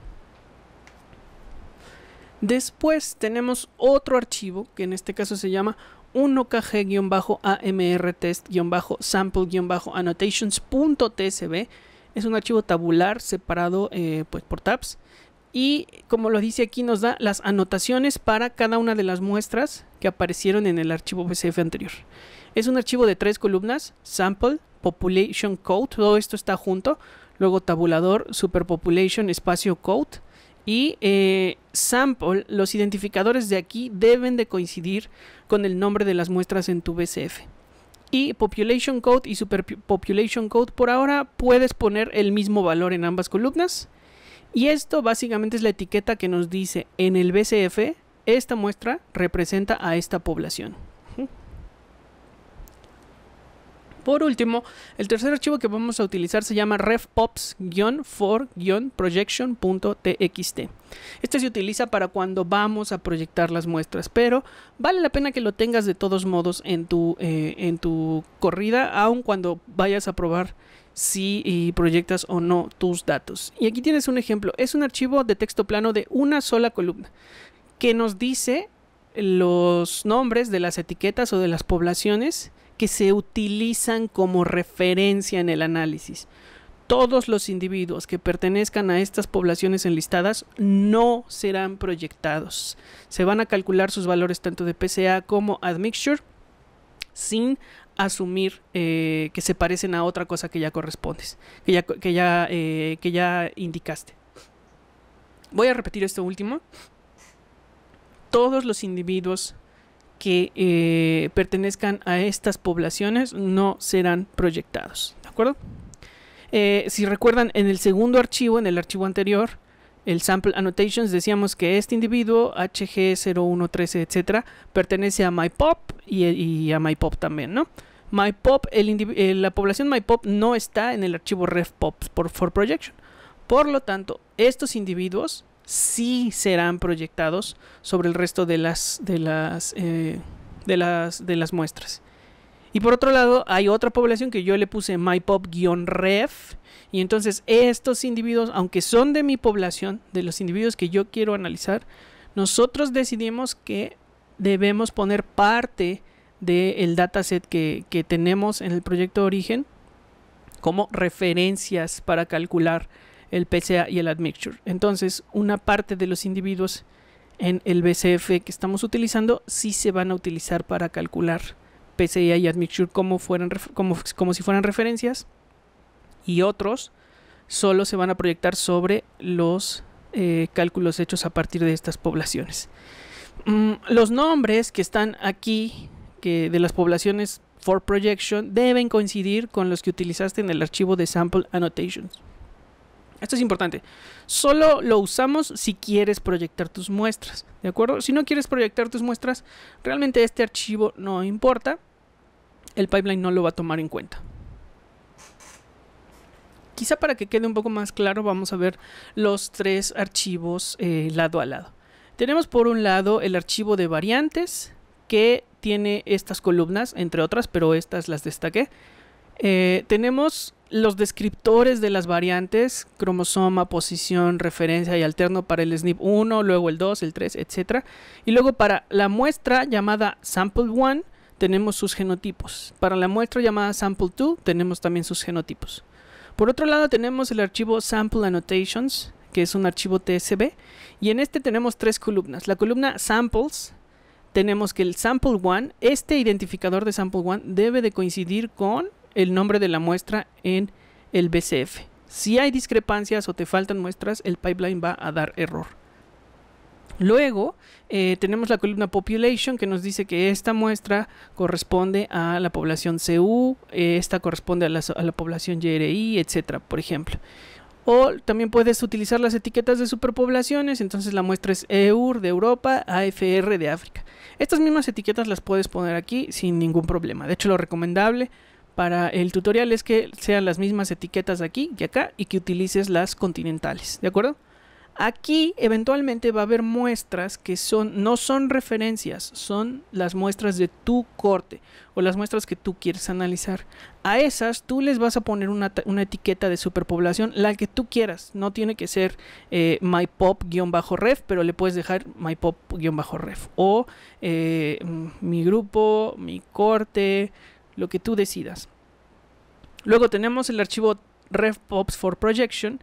Después tenemos otro archivo que en este caso se llama 1kg-amr test-sample-annotations.tsv. Es un archivo tabular separado por tabs, y como lo dice aquí nos da las anotaciones para cada una de las muestras que aparecieron en el archivo BCF anterior. Es un archivo de 3 columnas: sample, population code, todo esto está junto, luego tabulador, superpopulation, espacio code, y sample, los identificadores de aquí deben de coincidir con el nombre de las muestras en tu BCF. Y population code y superpopulation code, por ahora puedes poner el mismo valor en ambas columnas. Y esto básicamente es la etiqueta que nos dice en el BCF, esta muestra representa a esta población. Por último, el tercer archivo que vamos a utilizar se llama refpops-for-projection.txt. Este se utiliza para cuando vamos a proyectar las muestras, pero vale la pena que lo tengas de todos modos en tu corrida, aun cuando vayas a probar si proyectas o no tus datos. Y aquí tienes un ejemplo. Es un archivo de texto plano de una sola columna que nos dice los nombres de las etiquetas o de las poblaciones que se utilizan como referencia en el análisis. Todos los individuos que pertenezcan a estas poblaciones enlistadas no serán proyectados. Se van a calcular sus valores tanto de PCA como Admixture sin asumir que se parecen a otra cosa que ya correspondes, que ya indicaste. Voy a repetir esto último. Todos los individuos que pertenezcan a estas poblaciones no serán proyectados, ¿de acuerdo? Si recuerdan, en el segundo archivo, en el archivo anterior, el sample annotations, decíamos que este individuo HG0113, etcétera, pertenece a MyPop y a MyPop también, ¿no? MyPop, la población MyPop no está en el archivo refpops for projection. Por lo tanto, estos individuos sí serán proyectados sobre el resto de las muestras. Y por otro lado, hay otra población que yo le puse MyPop-ref, y entonces estos individuos, aunque son de mi población, de los individuos que yo quiero analizar, nosotros decidimos que debemos poner parte del dataset que tenemos en el proyecto de origen como referencias para calcular el PCA y el Admixture. Entonces, una parte de los individuos en el BCF que estamos utilizando sí se van a utilizar para calcular PCA y Admixture como si fueran referencias, y otros solo se van a proyectar sobre los cálculos hechos a partir de estas poblaciones. Los nombres que están aquí, que de las poblaciones for projection, deben coincidir con los que utilizaste en el archivo de sample annotations. Esto es importante. Solo lo usamos si quieres proyectar tus muestras, ¿de acuerdo? Si no quieres proyectar tus muestras, realmente este archivo no importa. El pipeline no lo va a tomar en cuenta. Quizá para que quede un poco más claro, vamos a ver los tres archivos lado a lado. Tenemos por un lado el archivo de variantes, que tiene estas columnas, entre otras, pero estas las destaqué. Tenemos los descriptores de las variantes: cromosoma, posición, referencia y alterno para el SNP 1, luego el 2, el 3, etc. Y luego para la muestra llamada sample 1 tenemos sus genotipos. Para la muestra llamada sample 2 tenemos también sus genotipos. Por otro lado tenemos el archivo sample annotations, que es un archivo TSV, y en este tenemos tres columnas. La columna samples, tenemos que el sample 1, este identificador de sample 1 debe de coincidir con el nombre de la muestra en el BCF. Si hay discrepancias o te faltan muestras, el pipeline va a dar error. Luego tenemos la columna population, que nos dice que esta muestra corresponde a la población CU, esta corresponde a la población YRI, etcétera, por ejemplo. O también puedes utilizar las etiquetas de superpoblaciones. Entonces la muestra es EUR de Europa, AFR de África. Estas mismas etiquetas las puedes poner aquí sin ningún problema. De hecho, lo recomendable para el tutorial es que sean las mismas etiquetas aquí y acá, y que utilices las continentales, ¿de acuerdo? Aquí eventualmente va a haber muestras que no son referencias, son las muestras de tu corte o las muestras que tú quieres analizar. A esas tú les vas a poner una etiqueta de superpoblación, la que tú quieras. No tiene que ser mypop-ref, pero le puedes dejar mypop-ref o mi grupo, mi corte, lo que tú decidas. Luego tenemos el archivo refpops for projection.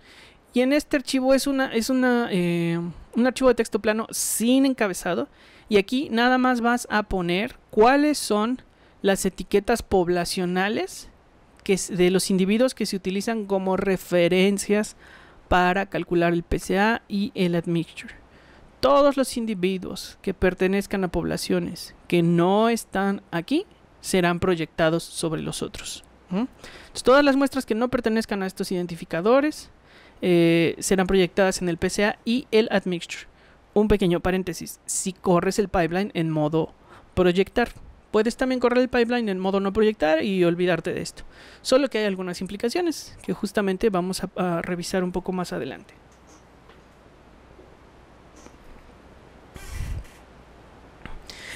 Y en este archivo es un archivo de texto plano sin encabezado. Y aquí nada más vas a poner cuáles son las etiquetas poblacionales de los individuos que se utilizan como referencias para calcular el PSA y el admixture. Todos los individuos que pertenezcan a poblaciones que no están aquí serán proyectados sobre los otros. Entonces, todas las muestras que no pertenezcan a estos identificadores serán proyectadas en el PSA y el admixture. Un pequeño paréntesis: si corres el pipeline en modo proyectar, puedes también correr el pipeline en modo no proyectar y olvidarte de esto. Solo que hay algunas implicaciones que justamente vamos a revisar un poco más adelante.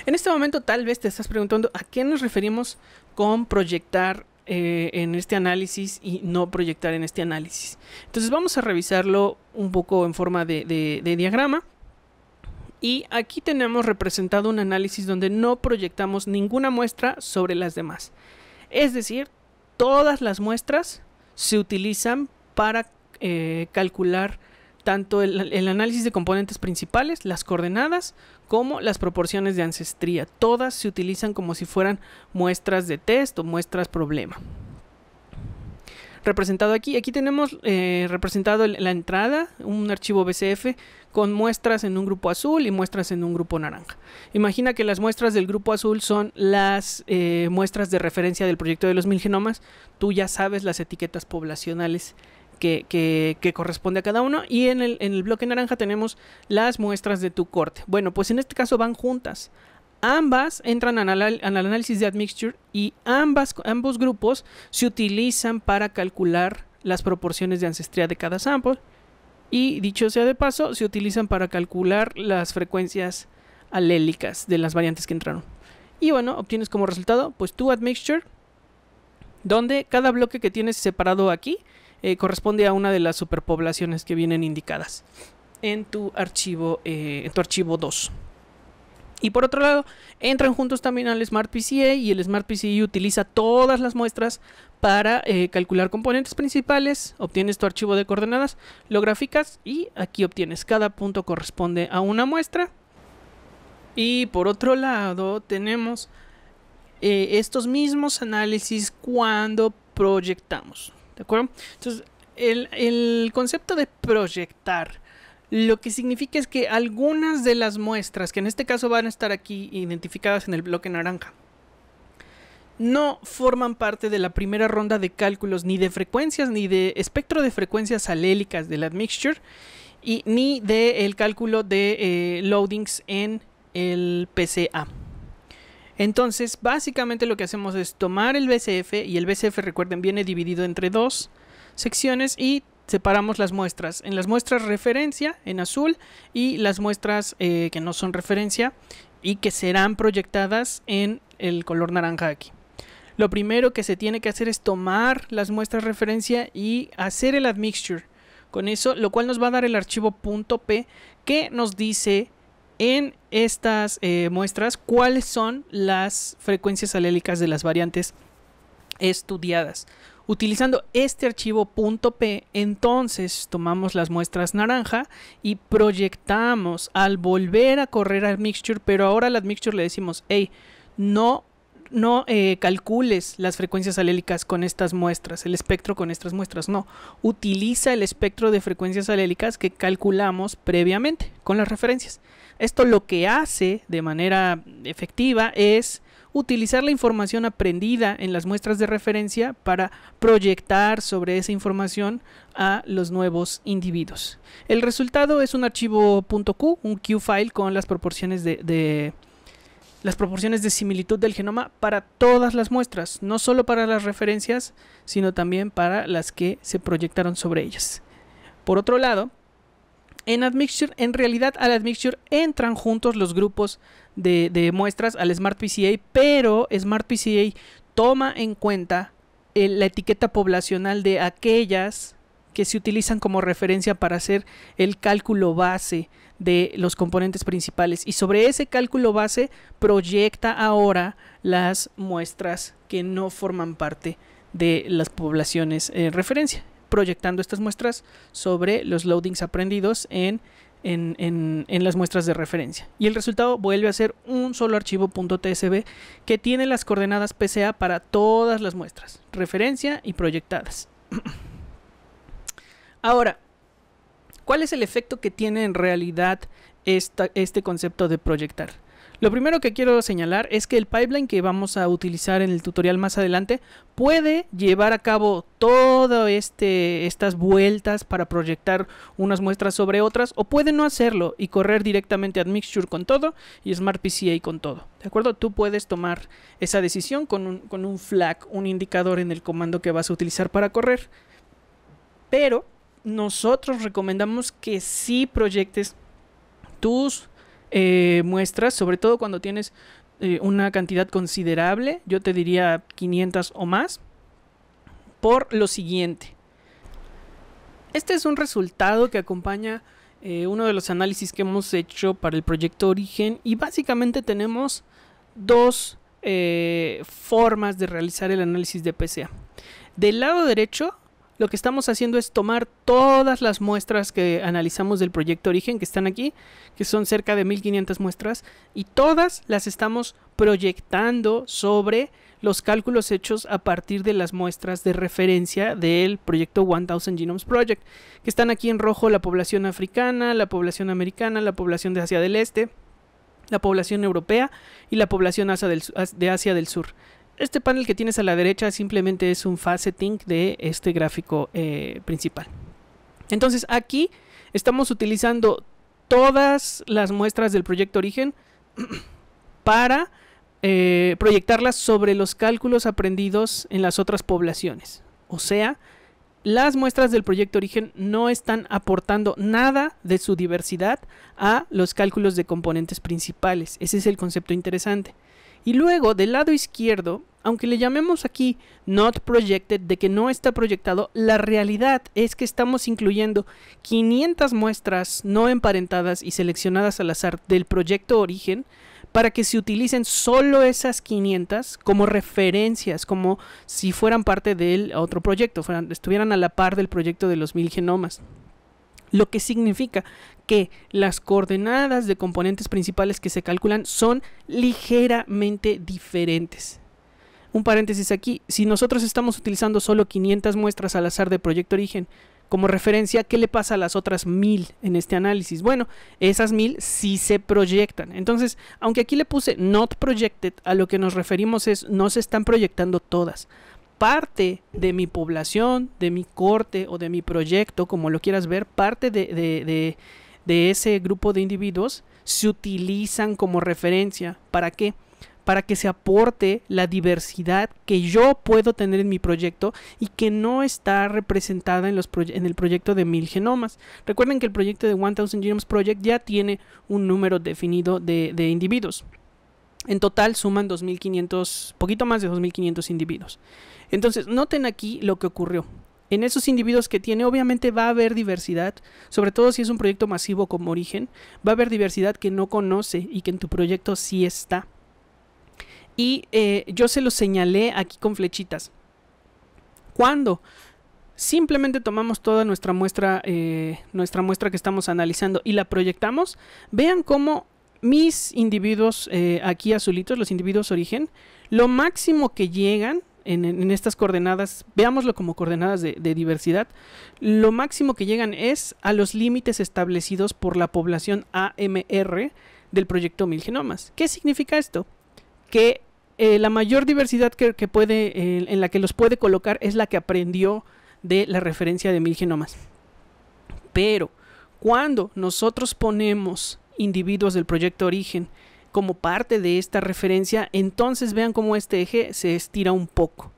En este momento tal vez te estás preguntando a qué nos referimos con proyectar en este análisis y no proyectar en este análisis. Entonces vamos a revisarlo un poco en forma de diagrama. Y aquí tenemos representado un análisis donde no proyectamos ninguna muestra sobre las demás. Es decir, todas las muestras se utilizan para calcular tanto el análisis de componentes principales, las coordenadas, como las proporciones de ancestría. Todas se utilizan como si fueran muestras de test o muestras problema. Representado aquí tenemos representado la entrada, un archivo BCF con muestras en un grupo azul y muestras en un grupo naranja. Imagina que las muestras del grupo azul son las muestras de referencia del proyecto de los 1000 genomas. Tú ya sabes las etiquetas poblacionales que corresponde a cada uno, y en el bloque naranja tenemos las muestras de tu corte. Bueno, pues en este caso van juntas. Ambas entran al análisis de admixture y ambos grupos se utilizan para calcular las proporciones de ancestría de cada sample, y dicho sea de paso, se utilizan para calcular las frecuencias alélicas de las variantes que entraron. Y bueno, obtienes como resultado pues tu admixture, donde cada bloque que tienes separado aquí corresponde a una de las superpoblaciones que vienen indicadas en tu archivo 2. Y por otro lado, entran juntos también al SmartPCA, y el SmartPCA utiliza todas las muestras para calcular componentes principales. Obtienes tu archivo de coordenadas, lo graficas y aquí obtienes cada punto corresponde a una muestra. Y por otro lado tenemos estos mismos análisis cuando proyectamos, ¿de acuerdo? Entonces el concepto de proyectar Lo que significa es que algunas de las muestras, que en este caso van a estar aquí identificadas en el bloque naranja, no forman parte de la primera ronda de cálculos ni de frecuencias ni de espectro de frecuencias alélicas del admixture y ni del cálculo de loadings en el PCA. Entonces básicamente lo que hacemos es tomar el BCF, y el BCF, recuerden, viene dividido entre dos secciones, y separamos las muestras en las muestras referencia en azul y las muestras que no son referencia y que serán proyectadas en el color naranja aquí. Lo primero que se tiene que hacer es tomar las muestras referencia y hacer el admixture con eso, lo cual nos va a dar el archivo .p que nos dice en estas muestras cuáles son las frecuencias alélicas de las variantes estudiadas. Utilizando este archivo .p, entonces tomamos las muestras naranja y proyectamos al volver a correr admixture, pero ahora al admixture le decimos, hey, no calcules las frecuencias alélicas con estas muestras, el espectro con estas muestras, no. Utiliza el espectro de frecuencias alélicas que calculamos previamente con las referencias. Esto lo que hace de manera efectiva es utilizar la información aprendida en las muestras de referencia para proyectar sobre esa información a los nuevos individuos. El resultado es un archivo .q, un Q-file con las proporciones de similitud del genoma para todas las muestras, no solo para las referencias, sino también para las que se proyectaron sobre ellas. Por otro lado, en admixture, en realidad al admixture entran juntos los grupos de muestras al SmartPCA, pero SmartPCA toma en cuenta la etiqueta poblacional de aquellas que se utilizan como referencia para hacer el cálculo base de los componentes principales, y sobre ese cálculo base proyecta ahora las muestras que no forman parte de las poblaciones referencia, proyectando estas muestras sobre los loadings aprendidos en las muestras de referencia, y el resultado vuelve a ser un solo archivo .tsv que tiene las coordenadas PCA para todas las muestras, referencia y proyectadas. Ahora, ¿cuál es el efecto que tiene en realidad este concepto de proyectar? Lo primero que quiero señalar es que el pipeline que vamos a utilizar en el tutorial más adelante puede llevar a cabo todas estas vueltas para proyectar unas muestras sobre otras, o puede no hacerlo y correr directamente admixture con todo y SmartPCA con todo. ¿De acuerdo? Tú puedes tomar esa decisión con un flag, un indicador en el comando que vas a utilizar para correr. Pero nosotros recomendamos que sí proyectes tus muestras, sobre todo cuando tienes una cantidad considerable, yo te diría 500 o más, por lo siguiente. Este es un resultado que acompaña uno de los análisis que hemos hecho para el proyecto Origen, y básicamente tenemos dos formas de realizar el análisis de PCA. Del lado derecho, lo que estamos haciendo es tomar todas las muestras que analizamos del proyecto Origen, que están aquí, que son cerca de 1500 muestras, y todas las estamos proyectando sobre los cálculos hechos a partir de las muestras de referencia del proyecto 1000 Genomes Project, que están aquí en rojo: la población africana, la población americana, la población de Asia del Este, la población europea y la población de Asia del Sur. Este panel que tienes a la derecha simplemente es un faceting de este gráfico principal. Entonces aquí estamos utilizando todas las muestras del proyecto Origen para proyectarlas sobre los cálculos aprendidos en las otras poblaciones. O sea, las muestras del proyecto Origen no están aportando nada de su diversidad a los cálculos de componentes principales. Ese es el concepto interesante. Y luego, del lado izquierdo, aunque le llamemos aquí not projected, de que no está proyectado, la realidad es que estamos incluyendo 500 muestras no emparentadas y seleccionadas al azar del proyecto Origen para que se utilicen solo esas 500 como referencias, como si fueran parte del otro proyecto, estuvieran a la par del proyecto de los 1000 genomas. Lo que significa que las coordenadas de componentes principales que se calculan son ligeramente diferentes. Un paréntesis aquí: si nosotros estamos utilizando solo 500 muestras al azar de proyecto Origen como referencia, ¿qué le pasa a las otras 1000 en este análisis? Bueno, esas 1000 sí se proyectan. Entonces, aunque aquí le puse not projected, a lo que nos referimos es no se están proyectando todas. Parte de mi población, de mi corte o de mi proyecto, como lo quieras ver, parte de ese grupo de individuos se utilizan como referencia. ¿Para qué? Para que se aporte la diversidad que yo puedo tener en mi proyecto y que no está representada en el proyecto de 1000 genomas. Recuerden que el proyecto de 1000 Genomes Project ya tiene un número definido de individuos. En total suman 2500, poquito más de 2500 individuos. Entonces, noten aquí lo que ocurrió. En esos individuos que tiene, obviamente va a haber diversidad, sobre todo si es un proyecto masivo como Origen, va a haber diversidad que no conoce y que en tu proyecto sí está. Y yo se lo señalé aquí con flechitas. Cuando simplemente tomamos toda nuestra muestra que estamos analizando y la proyectamos, vean cómo mis individuos aquí azulitos, los individuos origen, lo máximo que llegan en estas coordenadas, veámoslo como coordenadas de diversidad, lo máximo que llegan es a los límites establecidos por la población AMR del proyecto 1000 genomas. ¿Qué significa esto? Que la mayor diversidad que puede, en la que los puede colocar es la que aprendió de la referencia de 1000 genomas. Pero cuando nosotros ponemos individuos del proyecto origen como parte de esta referencia, entonces vean cómo este eje se estira un poco,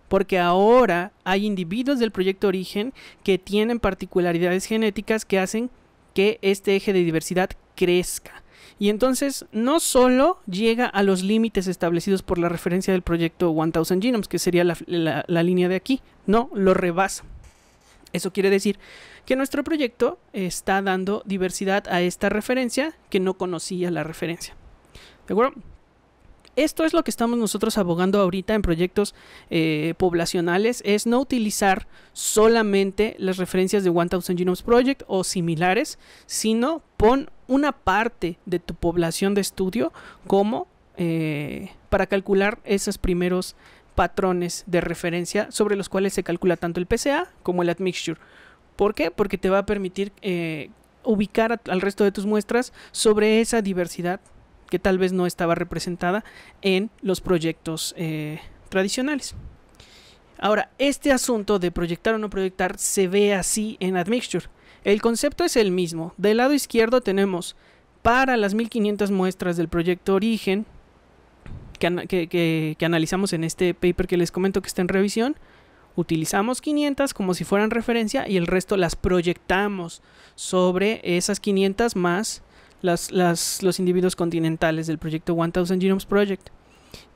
porque ahora hay individuos del proyecto origen que tienen particularidades genéticas que hacen que este eje de diversidad crezca. Y entonces no solo llega a los límites establecidos por la referencia del proyecto 1000 Genomes, que sería la línea de aquí, no, lo rebasa. Eso quiere decir que nuestro proyecto está dando diversidad a esta referencia que no conocía la referencia. ¿De acuerdo? Esto es lo que estamos nosotros abogando ahorita en proyectos poblacionales, es no utilizar solamente las referencias de 1000 Genomes Project o similares, sino pon una parte de tu población de estudio como para calcular esos primeros patrones de referencia sobre los cuales se calcula tanto el PSA como el admixture. ¿Por qué? Porque te va a permitir ubicar al resto de tus muestras sobre esa diversidad que tal vez no estaba representada en los proyectos tradicionales. Ahora, este asunto de proyectar o no proyectar se ve así en admixture. El concepto es el mismo. Del lado izquierdo tenemos para las 1500 muestras del proyecto origen que analizamos en este paper que les comento que está en revisión, utilizamos 500 como si fueran referencia y el resto las proyectamos sobre esas 500 más los individuos continentales del proyecto 1000 Genomes Project.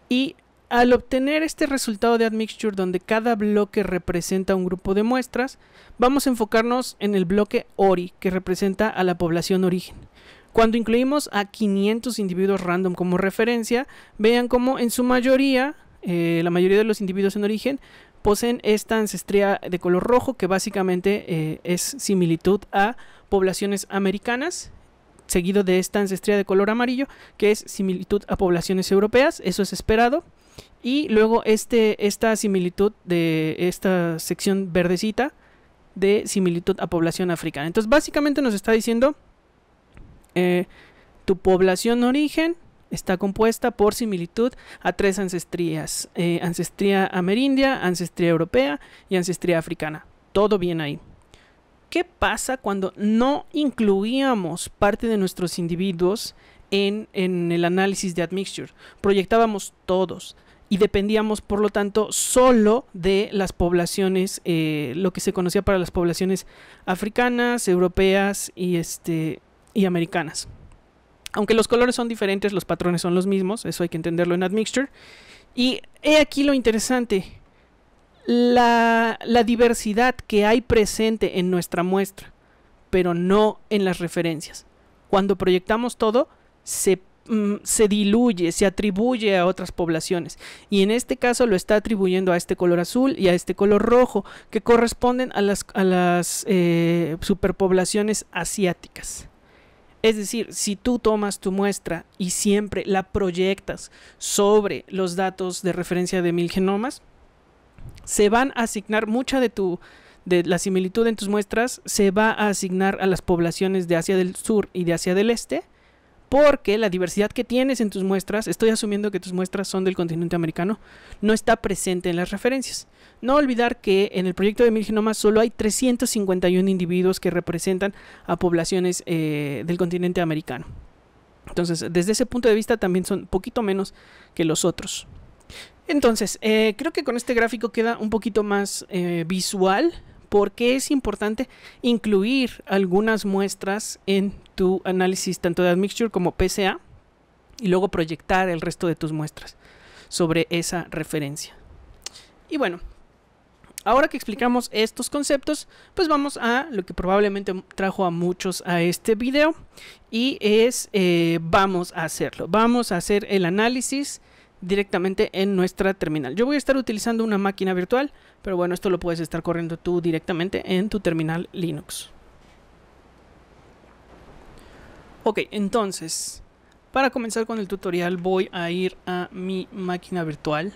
Y al obtener este resultado de admixture donde cada bloque representa un grupo de muestras, vamos a enfocarnos en el bloque ORI, que representa a la población origen. Cuando incluimos a 500 individuos random como referencia, vean cómo en su mayoría, la mayoría de los individuos en origen poseen esta ancestría de color rojo, que básicamente es similitud a poblaciones americanas, seguido de esta ancestría de color amarillo, que es similitud a poblaciones europeas, eso es esperado. Y luego esta similitud de esta sección verdecita de similitud a población africana. Entonces básicamente nos está diciendo tu población origen está compuesta por similitud a 3 ancestrías, ancestría amerindia, ancestría europea y ancestría africana. Todo bien ahí. ¿Qué pasa cuando no incluíamos parte de nuestros individuos en el análisis de admixture? Proyectábamos todos y dependíamos, por lo tanto, solo de las poblaciones, lo que se conocía para las poblaciones africanas, europeas y americanas. Aunque los colores son diferentes, los patrones son los mismos, eso hay que entenderlo en admixture. Y he aquí lo interesante. La diversidad que hay presente en nuestra muestra, pero no en las referencias. Cuando proyectamos todo, se diluye, se atribuye a otras poblaciones. Y en este caso lo está atribuyendo a este color azul y a este color rojo, que corresponden a las superpoblaciones asiáticas. Es decir, si tú tomas tu muestra y siempre la proyectas sobre los datos de referencia de 1000 genomas, se van a asignar mucha de tu de la similitud en tus muestras se va a asignar a las poblaciones de Asia del Sur y de Asia del Este, porque la diversidad que tienes en tus muestras, estoy asumiendo que tus muestras son del continente americano, no está presente en las referencias. No olvidar que en el proyecto de 1000 genomas solo hay 351 individuos que representan a poblaciones del continente americano. Entonces, desde ese punto de vista también son un poquito menos que los otros. Entonces, creo que con este gráfico queda un poquito más visual, porque es importante incluir algunas muestras en tu análisis tanto de admixture como PSA y luego proyectar el resto de tus muestras sobre esa referencia. Y bueno, ahora que explicamos estos conceptos, pues vamos a lo que probablemente trajo a muchos a este video, y es vamos a hacerlo. Vamos a hacer el análisis directamente en nuestra terminal. Yo voy a estar utilizando una máquina virtual, pero bueno, esto lo puedes estar corriendo tú directamente en tu terminal Linux. Ok, entonces, para comenzar con el tutorial voy a ir a mi máquina virtual,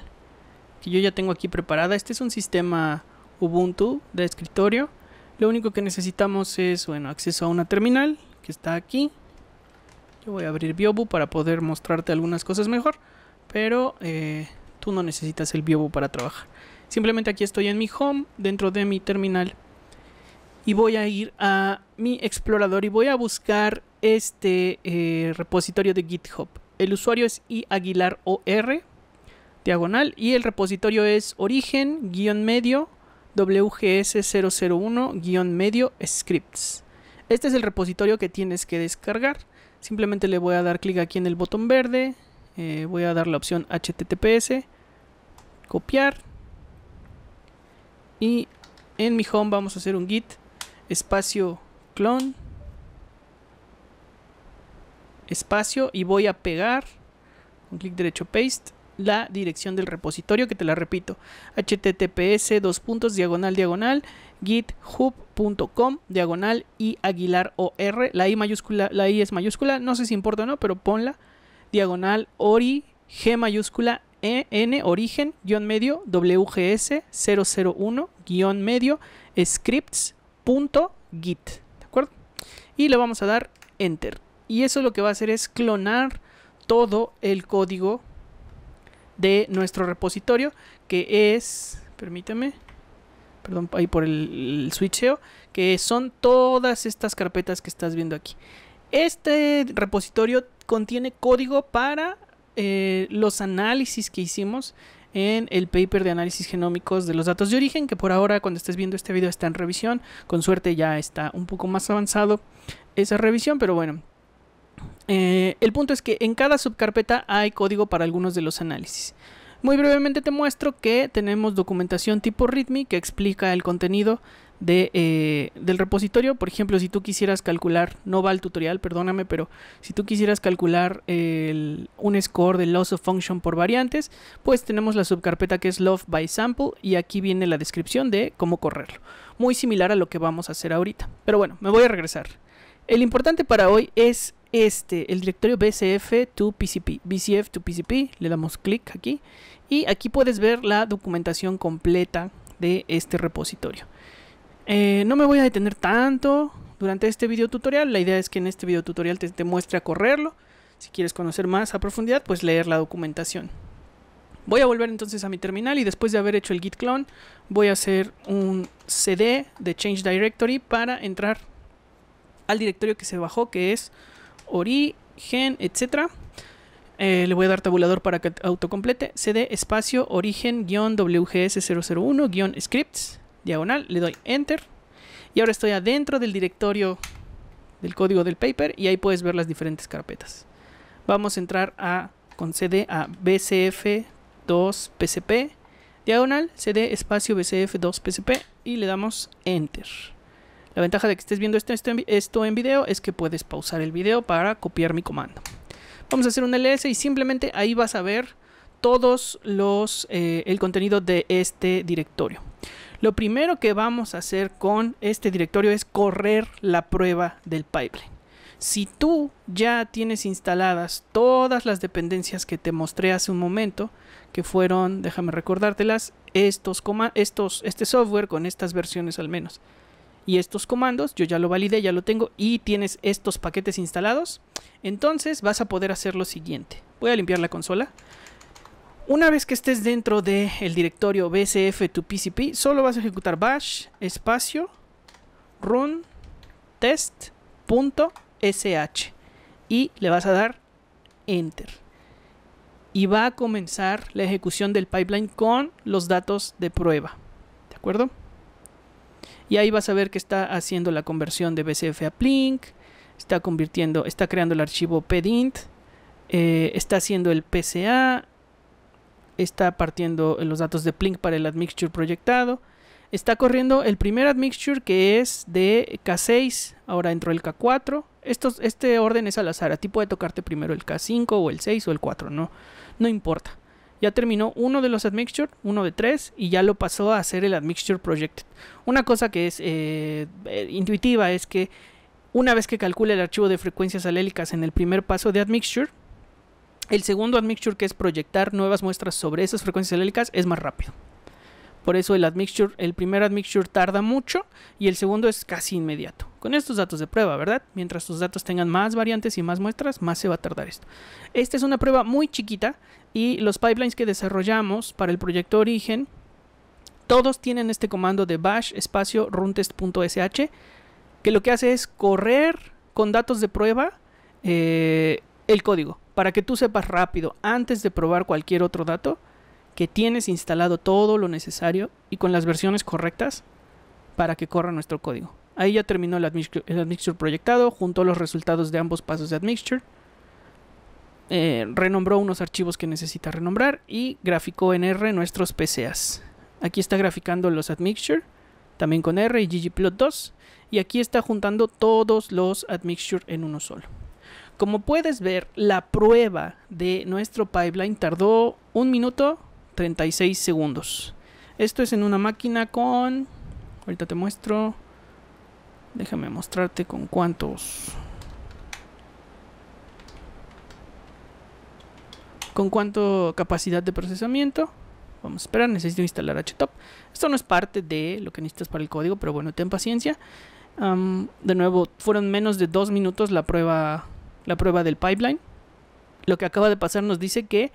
que yo ya tengo aquí preparada. Este es un sistema Ubuntu de escritorio. Lo único que necesitamos es, bueno, acceso a una terminal que está aquí. Yo voy a abrir Biobu para poder mostrarte algunas cosas mejor, pero tú no necesitas el Biobu para trabajar. Simplemente aquí estoy en mi home, dentro de mi terminal, y voy a ir a mi explorador y voy a buscar este repositorio de GitHub. El usuario es iaguilaror diagonal y el repositorio es origen-medio WGS001-medio scripts. Este es el repositorio que tienes que descargar. Simplemente le voy a dar clic aquí en el botón verde. Voy a dar la opción HTTPS, copiar, y en mi home vamos a hacer un git espacio clone espacio y voy a pegar con clic derecho paste la dirección del repositorio, que te la repito: https:// github.com /iaguilaror. La I mayúscula, la I es mayúscula, no sé si importa o no, pero ponla, /ori g mayúscula n origen-medio WGS001-medio scripts.git, ¿de acuerdo? Y le vamos a dar enter, y eso lo que va a hacer es clonar todo el código de nuestro repositorio, que es, permíteme, perdón ahí por el switcheo, que son todas estas carpetas que estás viendo aquí. Este repositorio contiene código para los análisis que hicimos en el paper de análisis genómicos de los datos de origen, que por ahora, cuando estés viendo este video, está en revisión. Con suerte ya está un poco más avanzado esa revisión, pero bueno. El punto es que en cada subcarpeta hay código para algunos de los análisis. Muy brevemente te muestro que tenemos documentación tipo README que explica el contenido del repositorio. Por ejemplo, si tú quisieras calcular, no va al tutorial, perdóname, pero si tú quisieras calcular un score de loss of function por variantes, pues tenemos la subcarpeta que es love by sample, y aquí viene la descripción de cómo correrlo. Muy similar a lo que vamos a hacer ahorita. Pero bueno, me voy a regresar. El importante para hoy es el directorio BCF2PCP. BCF2PCP, le damos clic aquí y aquí puedes ver la documentación completa de este repositorio. No me voy a detener tanto durante este video tutorial. La idea es que en este video tutorial te muestre a correrlo. Si quieres conocer más a profundidad, pues leer la documentación. Voy a volver entonces a mi terminal, y después de haber hecho el git clone, voy a hacer un cd de change directory para entrar al directorio que se bajó, que es origen, etc. Le voy a dar tabulador para que autocomplete. cd espacio origen-wgs001-scripts diagonal, le doy enter, y ahora estoy adentro del directorio del código del paper, y ahí puedes ver las diferentes carpetas. Vamos a entrar con cd a bcf2pcp diagonal cd espacio bcf2pcp y le damos enter. La ventaja de que estés viendo esto en video es que puedes pausar el video para copiar mi comando. Vamos a hacer un ls y simplemente ahí vas a ver todos el contenido de este directorio. Lo primero que vamos a hacer con este directorio es correr la prueba del pipeline. Si tú ya tienes instaladas todas las dependencias que te mostré hace un momento, que fueron, déjame recordártelas, este software con estas versiones al menos, y estos comandos, yo ya lo validé, ya lo tengo, y tienes estos paquetes instalados, entonces vas a poder hacer lo siguiente. Voy a limpiar la consola. Una vez que estés dentro del directorio bcf to PCP, solo vas a ejecutar bash espacio run test.sh y le vas a dar enter. Y va a comenzar la ejecución del pipeline con los datos de prueba. ¿De acuerdo? Y ahí vas a ver que está haciendo la conversión de BCF a Plink, está creando el archivo pedint, está haciendo el PCA, está partiendo los datos de Plink para el admixture proyectado, está corriendo el primer admixture que es de K6, ahora entró el K4. Este orden es al azar, a ti puede tocarte primero el K5 o el 6 o el 4, no importa. Ya terminó uno de los admixture, uno de 3, y ya lo pasó a hacer el admixture projected. Una cosa que es intuitiva es que una vez que calcule el archivo de frecuencias alélicas en el primer paso de admixture, el segundo admixture, que es proyectar nuevas muestras sobre esas frecuencias alélicas, es más rápido. Por eso el primer admixture tarda mucho y el segundo es casi inmediato. Con estos datos de prueba, ¿verdad? Mientras tus datos tengan más variantes y más muestras, más se va a tardar esto. Esta es una prueba muy chiquita y los pipelines que desarrollamos para el proyecto Origen, todos tienen este comando de bash espacio runtest.sh, que lo que hace es correr con datos de prueba el código, para que tú sepas rápido, antes de probar cualquier otro dato, que tienes instalado todo lo necesario y con las versiones correctas para que corra nuestro código. Ahí ya terminó el admixture proyectado, juntó los resultados de ambos pasos de admixture, renombró unos archivos que necesita renombrar y graficó en R nuestros PCAs. Aquí está graficando los admixture, también con R y ggplot2, y aquí está juntando todos los admixture en uno solo. Como puedes ver, la prueba de nuestro pipeline tardó 1 minuto 36 segundos. Esto es en una máquina con... Ahorita te muestro. Déjame mostrarte con cuántos... Con cuánto capacidad de procesamiento. Vamos a esperar, necesito instalar htop. Esto no es parte de lo que necesitas para el código, pero bueno, ten paciencia. De nuevo, fueron menos de 2 minutos la prueba del pipeline. Lo que acaba de pasar nos dice que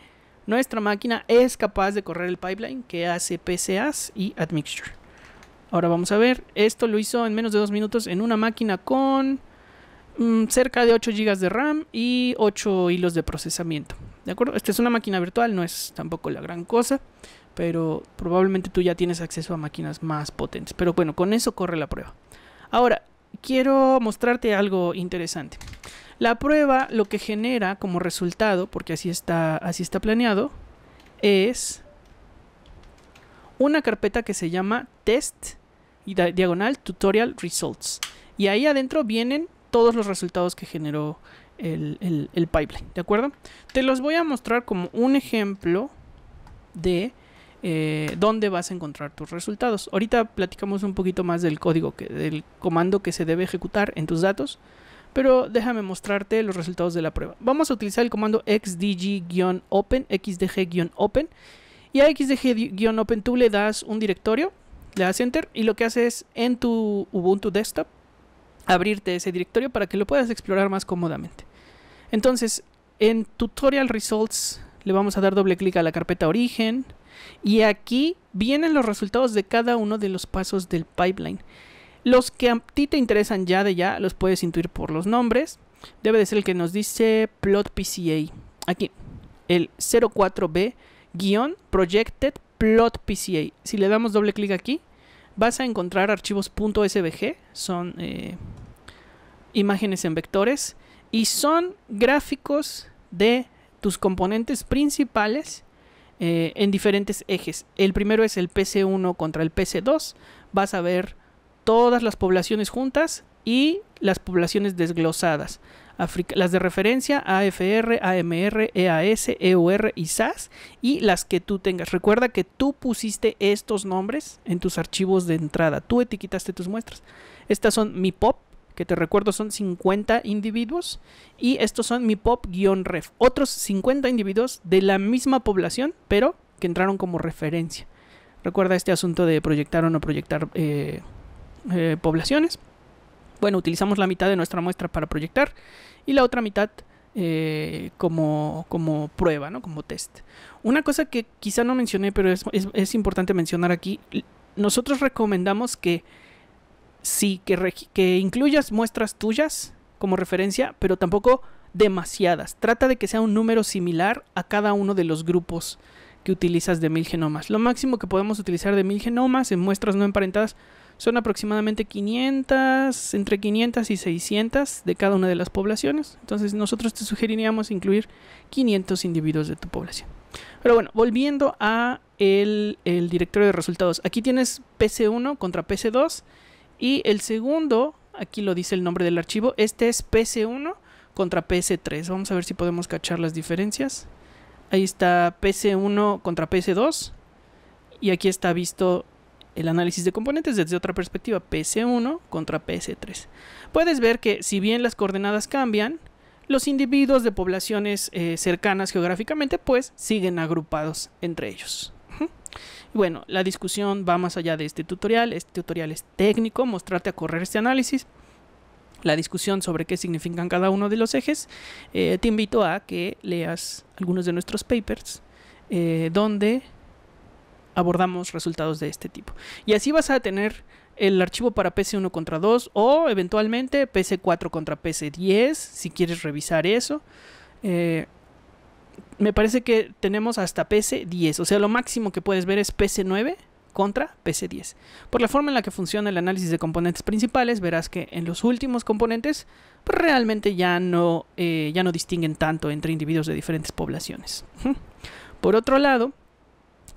nuestra máquina es capaz de correr el pipeline que hace PCAs y admixture. Ahora vamos a ver, esto lo hizo en menos de 2 minutos en una máquina con cerca de 8 GB de RAM y 8 hilos de procesamiento. ¿De acuerdo? Esta es una máquina virtual, no es tampoco la gran cosa, pero probablemente tú ya tienes acceso a máquinas más potentes. Pero bueno, con eso corre la prueba. Ahora, quiero mostrarte algo interesante. La prueba lo que genera como resultado, porque así está planeado, es una carpeta que se llama test y diagonal tutorial results. Y ahí adentro vienen todos los resultados que generó el pipeline, ¿de acuerdo? Te los voy a mostrar como un ejemplo de dónde vas a encontrar tus resultados. Ahorita platicamos un poquito más del código, del comando que se debe ejecutar en tus datos. Pero déjame mostrarte los resultados de la prueba. Vamos a utilizar el comando xdg-open, xdg-open. Y a xdg-open tú le das un directorio, le das enter y lo que hace es en tu Ubuntu desktop abrirte ese directorio para que lo puedas explorar más cómodamente. Entonces, en tutorial results le vamos a dar doble clic a la carpeta origen y aquí vienen los resultados de cada uno de los pasos del pipeline. Los que a ti te interesan ya los puedes intuir por los nombres. Debe de ser el que nos dice plot PCA. Aquí, el 04B-projected plot PCA. Si le damos doble clic aquí, vas a encontrar archivos .svg. Son imágenes en vectores. Y son gráficos de tus componentes principales en diferentes ejes. El primero es el PC1 contra el PC2. Vas a ver todas las poblaciones juntas y las poblaciones desglosadas. Las de referencia, AFR, AMR, EAS, EUR y SAS, y las que tú tengas. Recuerda que tú pusiste estos nombres en tus archivos de entrada. Tú etiquetaste tus muestras. Estas son mi POP, que te recuerdo son 50 individuos, y estos son mi pop-ref, otros 50 individuos de la misma población, pero que entraron como referencia. Recuerda este asunto de proyectar o no proyectar poblaciones. Bueno, utilizamos la mitad de nuestra muestra para proyectar y la otra mitad como prueba, ¿no? Como test. Una cosa que quizá no mencioné, pero es importante mencionar aquí, nosotros recomendamos que sí, que incluyas muestras tuyas como referencia, pero tampoco demasiadas. Trata de que sea un número similar a cada uno de los grupos que utilizas de 1000 genomas. Lo máximo que podemos utilizar de 1000 genomas en muestras no emparentadas son aproximadamente 500, entre 500 y 600 de cada una de las poblaciones. Entonces nosotros te sugeriríamos incluir 500 individuos de tu población. Pero bueno, volviendo a el directorio de resultados. Aquí tienes PC1 contra PC2 y el segundo, aquí lo dice el nombre del archivo, este es PC1 contra PC3. Vamos a ver si podemos cachar las diferencias. Ahí está PC1 contra PC2 y aquí está visto el análisis de componentes desde otra perspectiva, PC1 contra PC3. Puedes ver que si bien las coordenadas cambian, los individuos de poblaciones cercanas geográficamente pues siguen agrupados entre ellos. Y bueno, la discusión va más allá de este tutorial. Este tutorial es técnico, mostrarte a correr este análisis. La discusión sobre qué significan cada uno de los ejes, te invito a que leas algunos de nuestros papers donde abordamos resultados de este tipo. Y así vas a tener el archivo para PC1 contra 2 o eventualmente PC4 contra PC10 si quieres revisar eso. Me parece que tenemos hasta PC10, o sea, lo máximo que puedes ver es PC9 contra PC10. Por la forma en la que funciona el análisis de componentes principales, verás que en los últimos componentes pues realmente ya no distinguen tanto entre individuos de diferentes poblaciones. Por otro lado,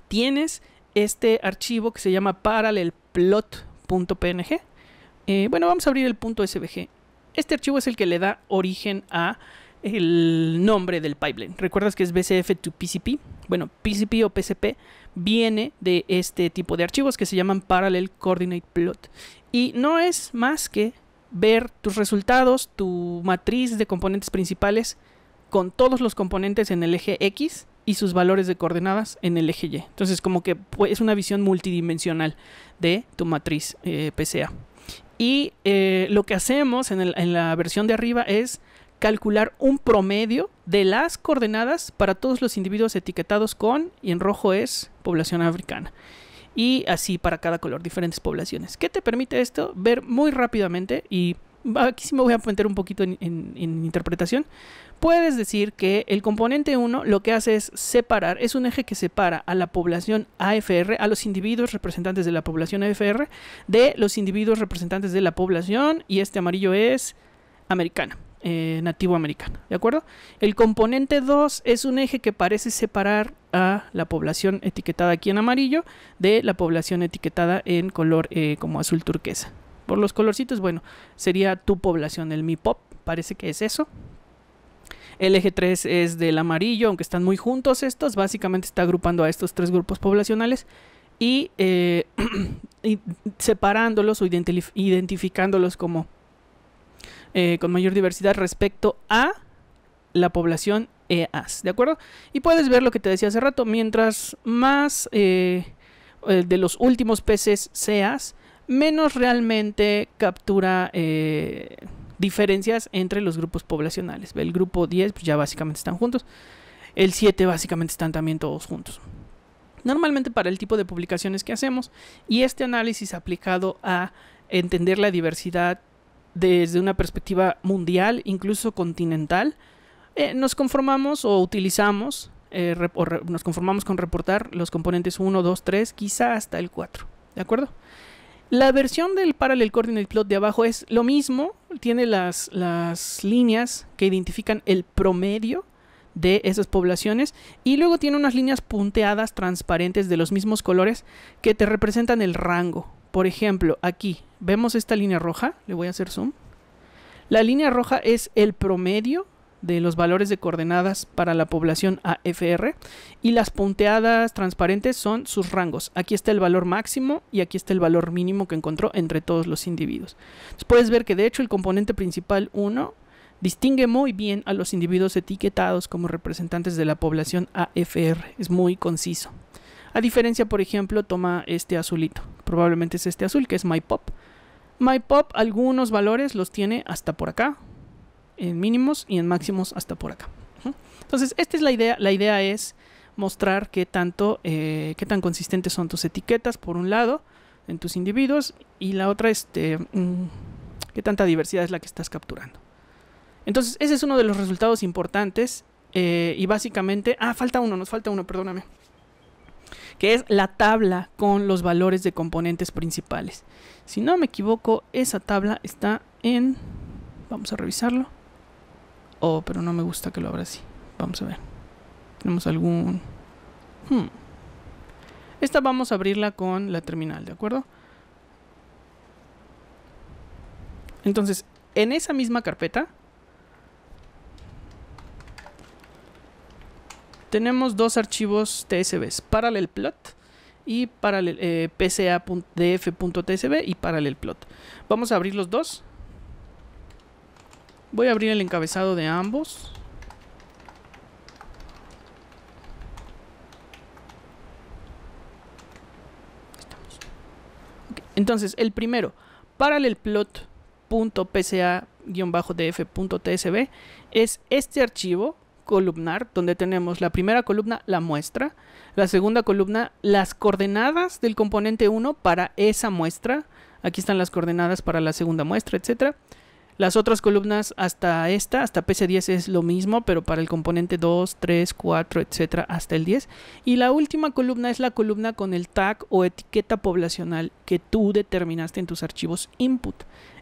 tienes este archivo que se llama parallelplot.png. Bueno, vamos a abrir el .svg. Este archivo es el que le da origen a el nombre del pipeline. ¿Recuerdas que es BCF to PCP? Bueno, PCP o PCP viene de este tipo de archivos que se llaman Parallel Coordinate Plot. Y no es más que ver tus resultados, tu matriz de componentes principales con todos los componentes en el eje X y sus valores de coordenadas en el eje Y. Entonces como que es una visión multidimensional de tu matriz PCA. Y lo que hacemos en la versión de arriba es calcular un promedio de las coordenadas para todos los individuos etiquetados con, y en rojo es población africana. Y así para cada color, diferentes poblaciones. ¿Qué te permite esto? Ver muy rápidamente, y aquí sí me voy a meter un poquito en interpretación. Puedes decir que el componente 1 lo que hace es separar, es un eje que separa a la población AFR, a los individuos representantes de la población AFR, de los individuos representantes de la población, y este amarillo es americana. Nativo americano, ¿de acuerdo? El componente 2 es un eje que parece separar a la población etiquetada aquí en amarillo de la población etiquetada en color como azul turquesa. Por los colorcitos, bueno, sería tu población, el MIPOP, parece que es eso. El eje 3 es del amarillo, aunque están muy juntos estos, básicamente está agrupando a estos tres grupos poblacionales y separándolos o identificándolos como con mayor diversidad respecto a la población EAS, ¿de acuerdo? Y puedes ver lo que te decía hace rato, mientras más de los últimos peces seas, menos realmente captura diferencias entre los grupos poblacionales. El grupo 10 pues ya básicamente están juntos, el 7 básicamente están también todos juntos. Normalmente para el tipo de publicaciones que hacemos y este análisis aplicado a entender la diversidad desde una perspectiva mundial, incluso continental, nos conformamos o utilizamos, nos conformamos con reportar los componentes 1, 2, 3, quizá hasta el 4, ¿de acuerdo? La versión del Parallel Coordinate Plot de abajo es lo mismo, tiene las líneas que identifican el promedio de esas poblaciones y luego tiene unas líneas punteadas transparentes de los mismos colores que te representan el rango. Por ejemplo, aquí vemos esta línea roja, le voy a hacer zoom. La línea roja es el promedio de los valores de coordenadas para la población AFR, y las punteadas transparentes son sus rangos. Aquí está el valor máximo y aquí está el valor mínimo que encontró entre todos los individuos. Entonces puedes ver que de hecho el componente principal 1 distingue muy bien a los individuos etiquetados como representantes de la población AFR. Es muy conciso. A diferencia, por ejemplo, toma este azulito. Probablemente es este azul, que es MyPop. MyPop, algunos valores los tiene hasta por acá, en mínimos, y en máximos hasta por acá. Entonces, esta es la idea. La idea es mostrar qué tan consistentes son tus etiquetas, por un lado, en tus individuos, y la otra, qué tanta diversidad es la que estás capturando. Entonces, ese es uno de los resultados importantes, y básicamente... nos falta uno, perdóname. Que es la tabla con los valores de componentes principales. Si no me equivoco, esa tabla está en... Vamos a revisarlo. Pero no me gusta que lo abra así. Vamos a ver. Tenemos algún... Esta vamos a abrirla con la terminal, ¿de acuerdo? Entonces, en esa misma carpeta tenemos dos archivos TSVs, ParallelPlot y PCA.df.tsv y ParallelPlot. Vamos a abrir los dos. Voy a abrir el encabezado de ambos. Okay. Entonces, el primero, ParallelPlot.pca-df.tsv, es este archivo columnar, donde tenemos la primera columna, la muestra, la segunda columna, las coordenadas del componente 1 para esa muestra. Aquí están las coordenadas para la segunda muestra, etcétera. Las otras columnas hasta PC10 es lo mismo, pero para el componente 2, 3, 4, etcétera, hasta el 10. Y la última columna es la columna con el tag o etiqueta poblacional que tú determinaste en tus archivos input.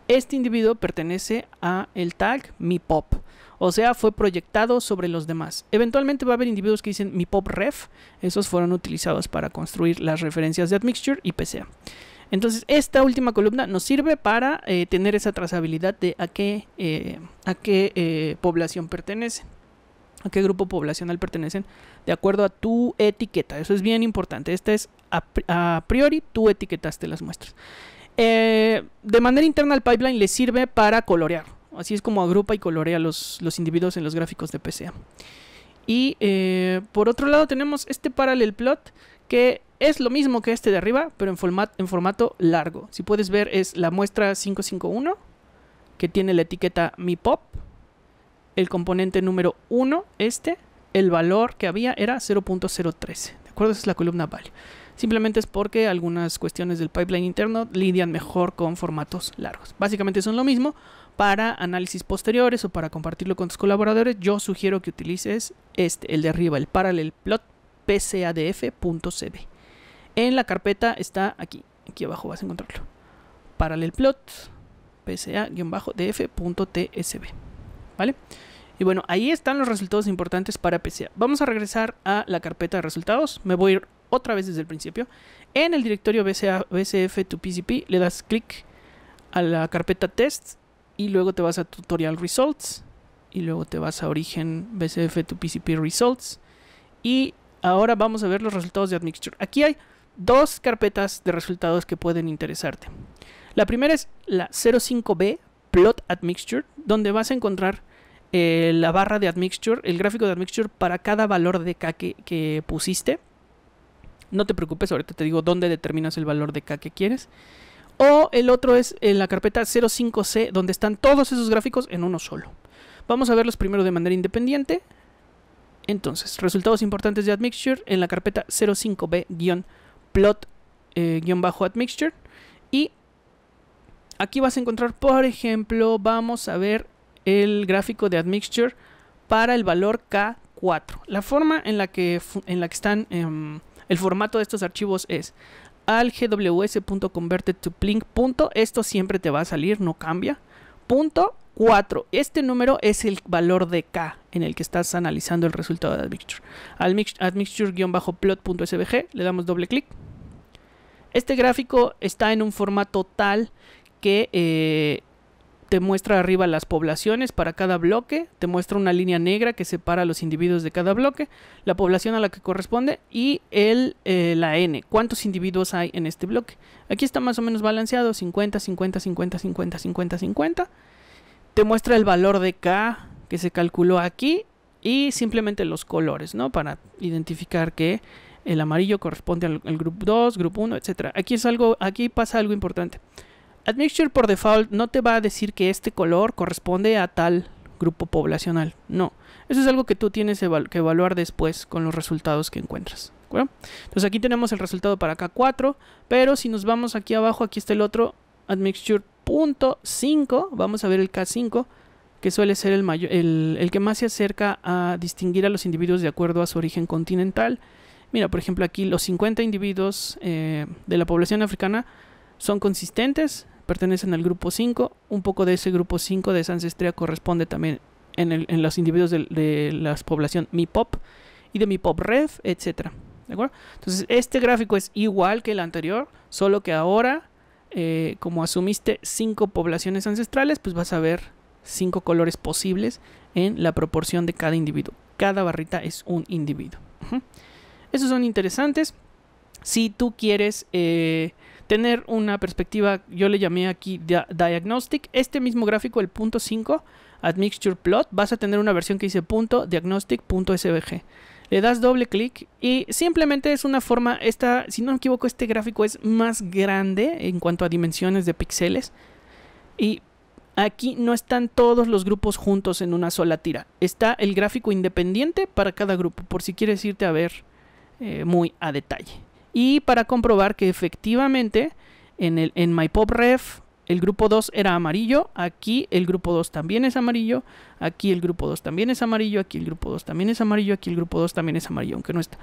Este individuo pertenece a el tag MiPop. O sea, fue proyectado sobre los demás. Eventualmente va a haber individuos que dicen MiPopRef. Esos fueron utilizados para construir las referencias de AdMixture y PCA. Entonces, esta última columna nos sirve para tener esa trazabilidad de a qué población pertenecen. A qué grupo poblacional pertenecen de acuerdo a tu etiqueta. Eso es bien importante. Esta es a priori, tú etiquetaste las muestras. De manera interna al pipeline le sirve para colorear. Así es como agrupa y colorea los individuos en los gráficos de PCA. Y por otro lado tenemos este ParallelPlot, que es lo mismo que este de arriba, pero en formato largo. Si puedes ver, es la muestra 551, que tiene la etiqueta MiPop, el componente número 1, el valor que había era 0.013. ¿De acuerdo? Esa es la columna value. Simplemente es porque algunas cuestiones del pipeline interno lidian mejor con formatos largos. Básicamente son lo mismo. Para análisis posteriores o para compartirlo con tus colaboradores, yo sugiero que utilices el de arriba, el ParallelPlot PCADF.cv. En la carpeta está aquí abajo vas a encontrarlo. ParallelPlot PCA-df.tsv. ¿Vale? Y bueno, ahí están los resultados importantes para PCA. Vamos a regresar a la carpeta de resultados. Me voy a ir otra vez desde el principio. En el directorio BCF2PCP le das clic a la carpeta Tests y luego te vas a Tutorial Results y luego te vas a Origen BCF2PCP Results. Y ahora vamos a ver los resultados de AdMixture. Aquí hay dos carpetas de resultados que pueden interesarte. La primera es la 05B Plot AdMixture, donde vas a encontrar la barra de AdMixture, el gráfico de AdMixture para cada valor de K que pusiste. No te preocupes, ahorita te digo dónde determinas el valor de K que quieres. O el otro es en la carpeta 05C, donde están todos esos gráficos en uno solo. Vamos a verlos primero de manera independiente. Entonces, resultados importantes de AdMixture en la carpeta 05B-plot-AdMixture. Y aquí vas a encontrar, por ejemplo, vamos a ver el gráfico de AdMixture para el valor K4. La forma en la que están, el formato de estos archivos es al gws.converted-to-plink. Esto siempre te va a salir, no cambia. Punto 4. Este número es el valor de K en el que estás analizando el resultado de AdMixture. AdMixture-plot.svg, le damos doble clic. Este gráfico está en un formato tal que te muestra arriba las poblaciones para cada bloque, te muestra una línea negra que separa a los individuos de cada bloque, la población a la que corresponde y la n, cuántos individuos hay en este bloque. Aquí está más o menos balanceado, 50, 50, 50, 50, 50, 50. Te muestra el valor de K que se calculó aquí y simplemente los colores, ¿no? Para identificar que el amarillo corresponde al grupo 2, grupo 1, etc. Aquí pasa algo importante. Admixture por default no te va a decir que este color corresponde a tal grupo poblacional. No. Eso es algo que tú tienes que evaluar después con los resultados que encuentras. ¿De acuerdo? Entonces aquí tenemos el resultado para K4, pero si nos vamos aquí abajo, aquí está el otro admixture.5. Vamos a ver el K5, que suele ser el que más se acerca a distinguir a los individuos de acuerdo a su origen continental. Mira, por ejemplo, aquí los 50 individuos de la población africana son consistentes, pertenecen al grupo 5. Un poco de ese grupo 5 de esa ancestría corresponde también en los individuos de la población MIPOP y de MIPOP-REF, etc. ¿De acuerdo? Entonces, este gráfico es igual que el anterior, solo que ahora, como asumiste 5 poblaciones ancestrales, pues vas a ver 5 colores posibles en la proporción de cada individuo. Cada barrita es un individuo. Esos son interesantes. Si tú quieres tener una perspectiva, yo le llamé aquí diagnostic, este mismo gráfico, el punto 5, admixture plot, vas a tener una versión que dice punto diagnostic.svg. Le das doble clic y simplemente es una forma, si no me equivoco, este gráfico es más grande en cuanto a dimensiones de píxeles. Y aquí no están todos los grupos juntos en una sola tira. Está el gráfico independiente para cada grupo, por si quieres irte a ver muy a detalle. Y para comprobar que efectivamente en MyPopRef el grupo 2 era amarillo, aquí el grupo 2 también es amarillo, aquí el grupo 2 también es amarillo, aquí el grupo 2 también es amarillo, aquí el grupo 2 también es amarillo, aunque no está.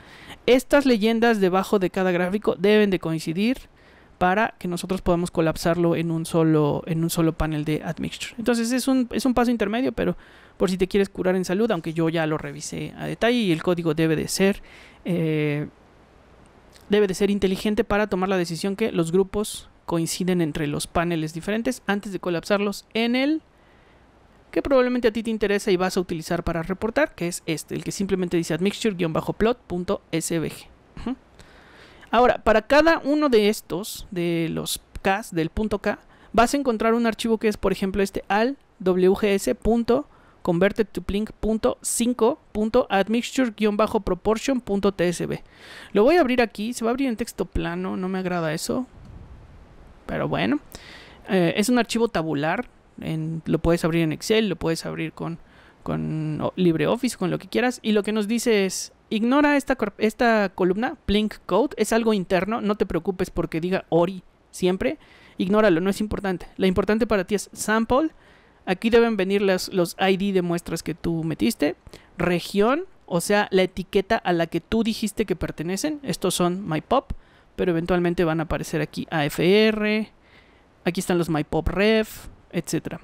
Estas leyendas debajo de cada gráfico deben de coincidir para que nosotros podamos colapsarlo en un solo panel de admixture. Entonces es un paso intermedio, pero por si te quieres curar en salud, aunque yo ya lo revisé a detalle y el código debe de ser inteligente para tomar la decisión que los grupos coinciden entre los paneles diferentes antes de colapsarlos en el que probablemente a ti te interesa y vas a utilizar para reportar, que es el que simplemente dice admixture-plot.svg. Ahora, para cada uno de estos, de los Ks, del punto K, vas a encontrar un archivo que es, por ejemplo, al wgs.converted-to-plink.5.admixture-proportion.tsv. Lo voy a abrir aquí, se va a abrir en texto plano, no me agrada eso, pero bueno. Es un archivo tabular, lo puedes abrir en Excel, lo puedes abrir con LibreOffice, con lo que quieras, y lo que nos dice es: ignora esta columna, Plink Code, es algo interno, no te preocupes porque diga ORI siempre, ignóralo, no es importante. Lo importante para ti es sample, aquí deben venir los ID de muestras que tú metiste, región, o sea, la etiqueta a la que tú dijiste que pertenecen, estos son MyPop, pero eventualmente van a aparecer aquí AFR, aquí están los MyPop-REF, etc.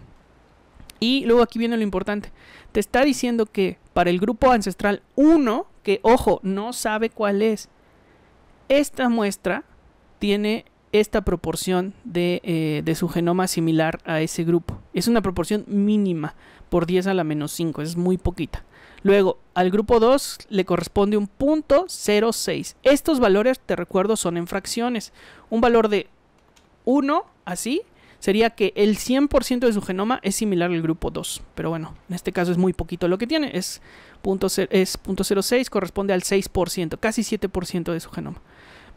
Y luego aquí viene lo importante, te está diciendo que para el grupo ancestral 1, que ojo, no sabe cuál es, esta muestra tiene esta proporción de su genoma similar a ese grupo. Es una proporción mínima por 10 a la menos 5, es muy poquita. Luego, al grupo 2 le corresponde un 0.06. Estos valores, te recuerdo, son en fracciones. Un valor de 1, así, sería que el 100% de su genoma es similar al grupo 2. Pero bueno, en este caso es muy poquito lo que tiene. Es 0.06, corresponde al 6%, casi 7% de su genoma.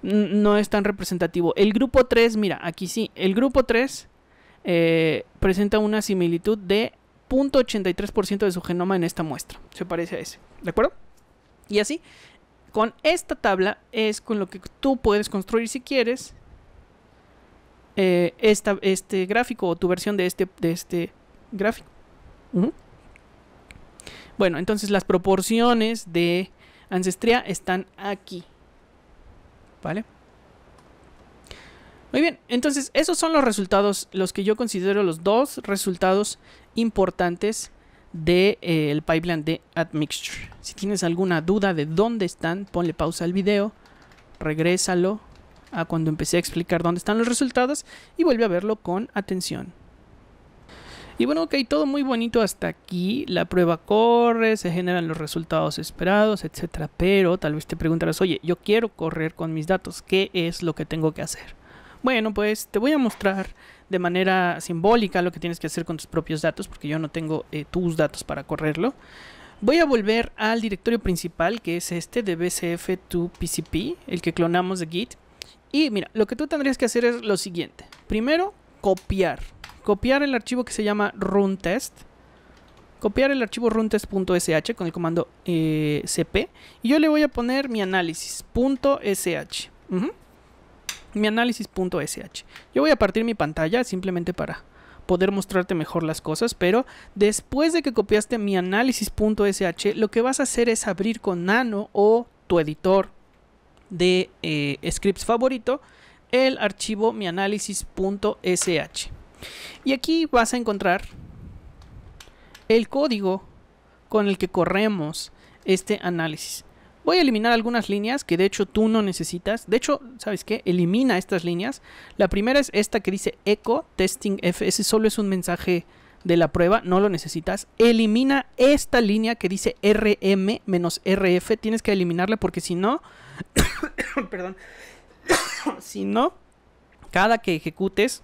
No es tan representativo. El grupo 3, mira, aquí sí. El grupo 3 presenta una similitud de 0.83% de su genoma en esta muestra. Se parece a ese. ¿De acuerdo? Y así, con esta tabla es con lo que tú puedes construir, si quieres, este gráfico o tu versión de este gráfico. Bueno, entonces las proporciones de ancestría están aquí. ¿Vale? Muy bien, entonces esos son los resultados, los que yo considero los dos resultados importantes del pipeline de Admixture. Si tienes alguna duda de dónde están, ponle pausa al video, regrésalo a cuando empecé a explicar dónde están los resultados y vuelve a verlo con atención. Y bueno, ok, todo muy bonito hasta aquí. La prueba corre, se generan los resultados esperados, etcétera. Pero tal vez te preguntarás, oye, yo quiero correr con mis datos, ¿qué es lo que tengo que hacer? Bueno, pues te voy a mostrar de manera simbólica lo que tienes que hacer con tus propios datos, porque yo no tengo tus datos para correrlo. Voy a volver al directorio principal, que es este de BCF2PCP, el que clonamos de Git. Y mira, lo que tú tendrías que hacer es lo siguiente. Primero, copiar el archivo que se llama runtest. Copiar el archivo runtest.sh con el comando cp. Y yo le voy a poner mi análisis.sh. Mi análisis.sh. Yo voy a partir mi pantalla simplemente para poder mostrarte mejor las cosas, pero después de que copiaste mi análisis.sh, lo que vas a hacer es abrir con Nano o tu editor de scripts favorito el archivo mi análisis.sh. Y aquí vas a encontrar el código con el que corremos este análisis. Voy a eliminar algunas líneas que de hecho tú no necesitas. De hecho, ¿sabes qué? Elimina estas líneas. La primera es esta que dice echo testing f. Ese solo es un mensaje de la prueba, no lo necesitas. Elimina esta línea que dice rm-rf. Tienes que eliminarla porque si no, perdón, si no, cada que ejecutes,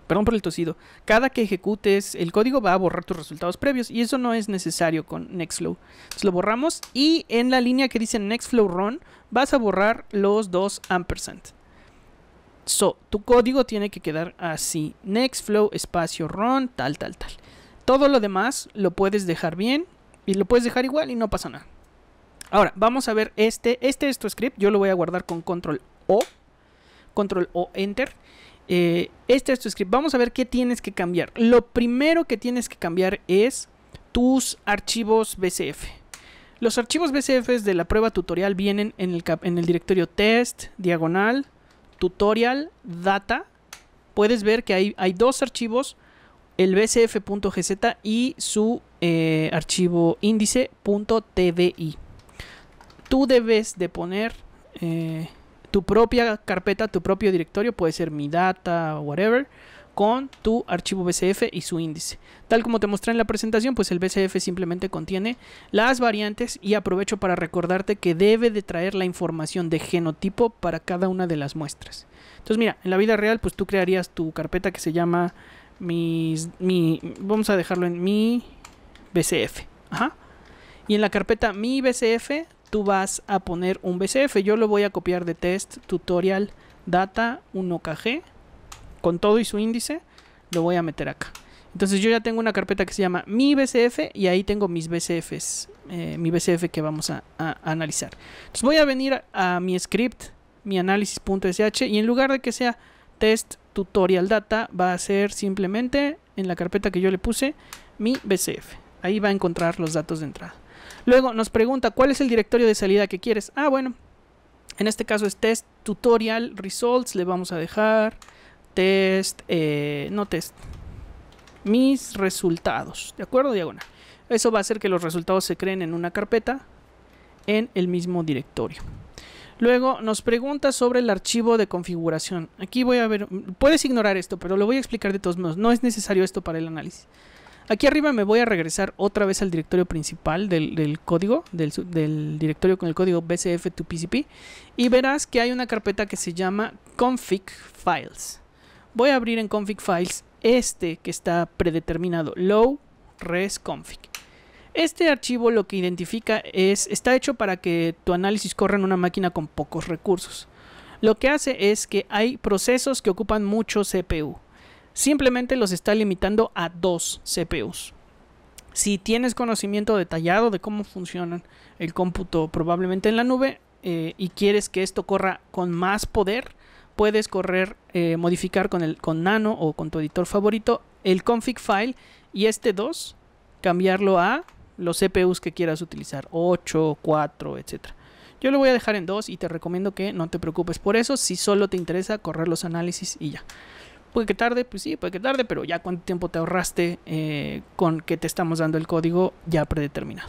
perdón por el tosido, cada que ejecutes el código va a borrar tus resultados previos y eso no es necesario con Nextflow. Entonces lo borramos y en la línea que dice Nextflow run vas a borrar los dos ampersand. Tu código tiene que quedar así, Nextflow espacio run tal. Todo lo demás lo puedes dejar bien y lo puedes dejar igual y no pasa nada. Ahora vamos a ver este es tu script. Yo lo voy a guardar con control O enter. Este es tu script. Vamos a ver qué tienes que cambiar. Lo primero que tienes que cambiar es tus archivos BCF. Los archivos BCF de la prueba tutorial vienen en el directorio test, diagonal, tutorial, data. Puedes ver que hay dos archivos, el bcf.gz y su archivo índice.tdi. Tú debes de poner tu propia carpeta, tu propio directorio, puede ser mi data o whatever, con tu archivo BCF y su índice. Tal como te mostré en la presentación, pues el BCF simplemente contiene las variantes y aprovecho para recordarte que debe de traer la información de genotipo para cada una de las muestras. Entonces mira, en la vida real pues tú crearías tu carpeta que se llama vamos a dejarlo en mi BCF. Y en la carpeta mi BCF tú vas a poner un BCF. Yo lo voy a copiar de test tutorial data 1kg con todo y su índice. Lo voy a meter acá. Entonces yo ya tengo una carpeta que se llama mi BCF y ahí tengo mis BCFs, mi BCF que vamos a analizar. Entonces voy a venir a mi script, mi análisis.sh, y en lugar de que sea test tutorial data va a ser simplemente en la carpeta que yo le puse mi BCF. Ahí va a encontrar los datos de entrada. Luego nos pregunta cuál es el directorio de salida que quieres. Bueno, en este caso es test tutorial results. Le vamos a dejar test, no test, mis resultados. ¿De acuerdo? Diagonal. Eso va a hacer que los resultados se creen en una carpeta en el mismo directorio. Luego nos pregunta sobre el archivo de configuración. Aquí voy a ver, puedes ignorar esto, pero lo voy a explicar de todos modos. No es necesario esto para el análisis. Aquí arriba me voy a regresar otra vez al directorio principal del código, del directorio con el código bcf2pcp, y verás que hay una carpeta que se llama config files. Voy a abrir en config files que está predeterminado, low res config. Este archivo lo que identifica está hecho para que tu análisis corra en una máquina con pocos recursos. Lo que hace es que hay procesos que ocupan mucho CPU. Simplemente los está limitando a 2 CPUs. Si tienes conocimiento detallado de cómo funcionan el cómputo probablemente en la nube y quieres que esto corra con más poder, puedes modificar con Nano o con tu editor favorito el config file y 2 cambiarlo a los CPUs que quieras utilizar, 8, 4, etc. Yo lo voy a dejar en 2 y te recomiendo que no te preocupes por eso si solo te interesa correr los análisis y ya. Puede que tarde, pues sí, puede que tarde, pero ya cuánto tiempo te ahorraste con que te estamos dando el código ya predeterminado.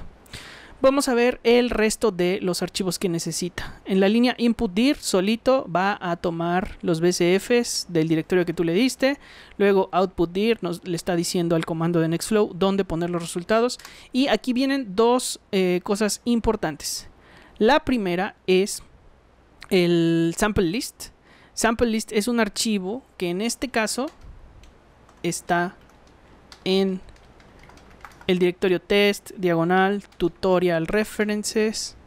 vamos a ver el resto de los archivos que necesita. En la línea input.dir solito va a tomar los BCFs del directorio que tú le diste. Luego output.dir le está diciendo al comando de Nextflow dónde poner los resultados. Y aquí vienen dos cosas importantes. La primera es el sample list. Sample list es un archivo que en este caso está en el directorio test, diagonal, tutorial references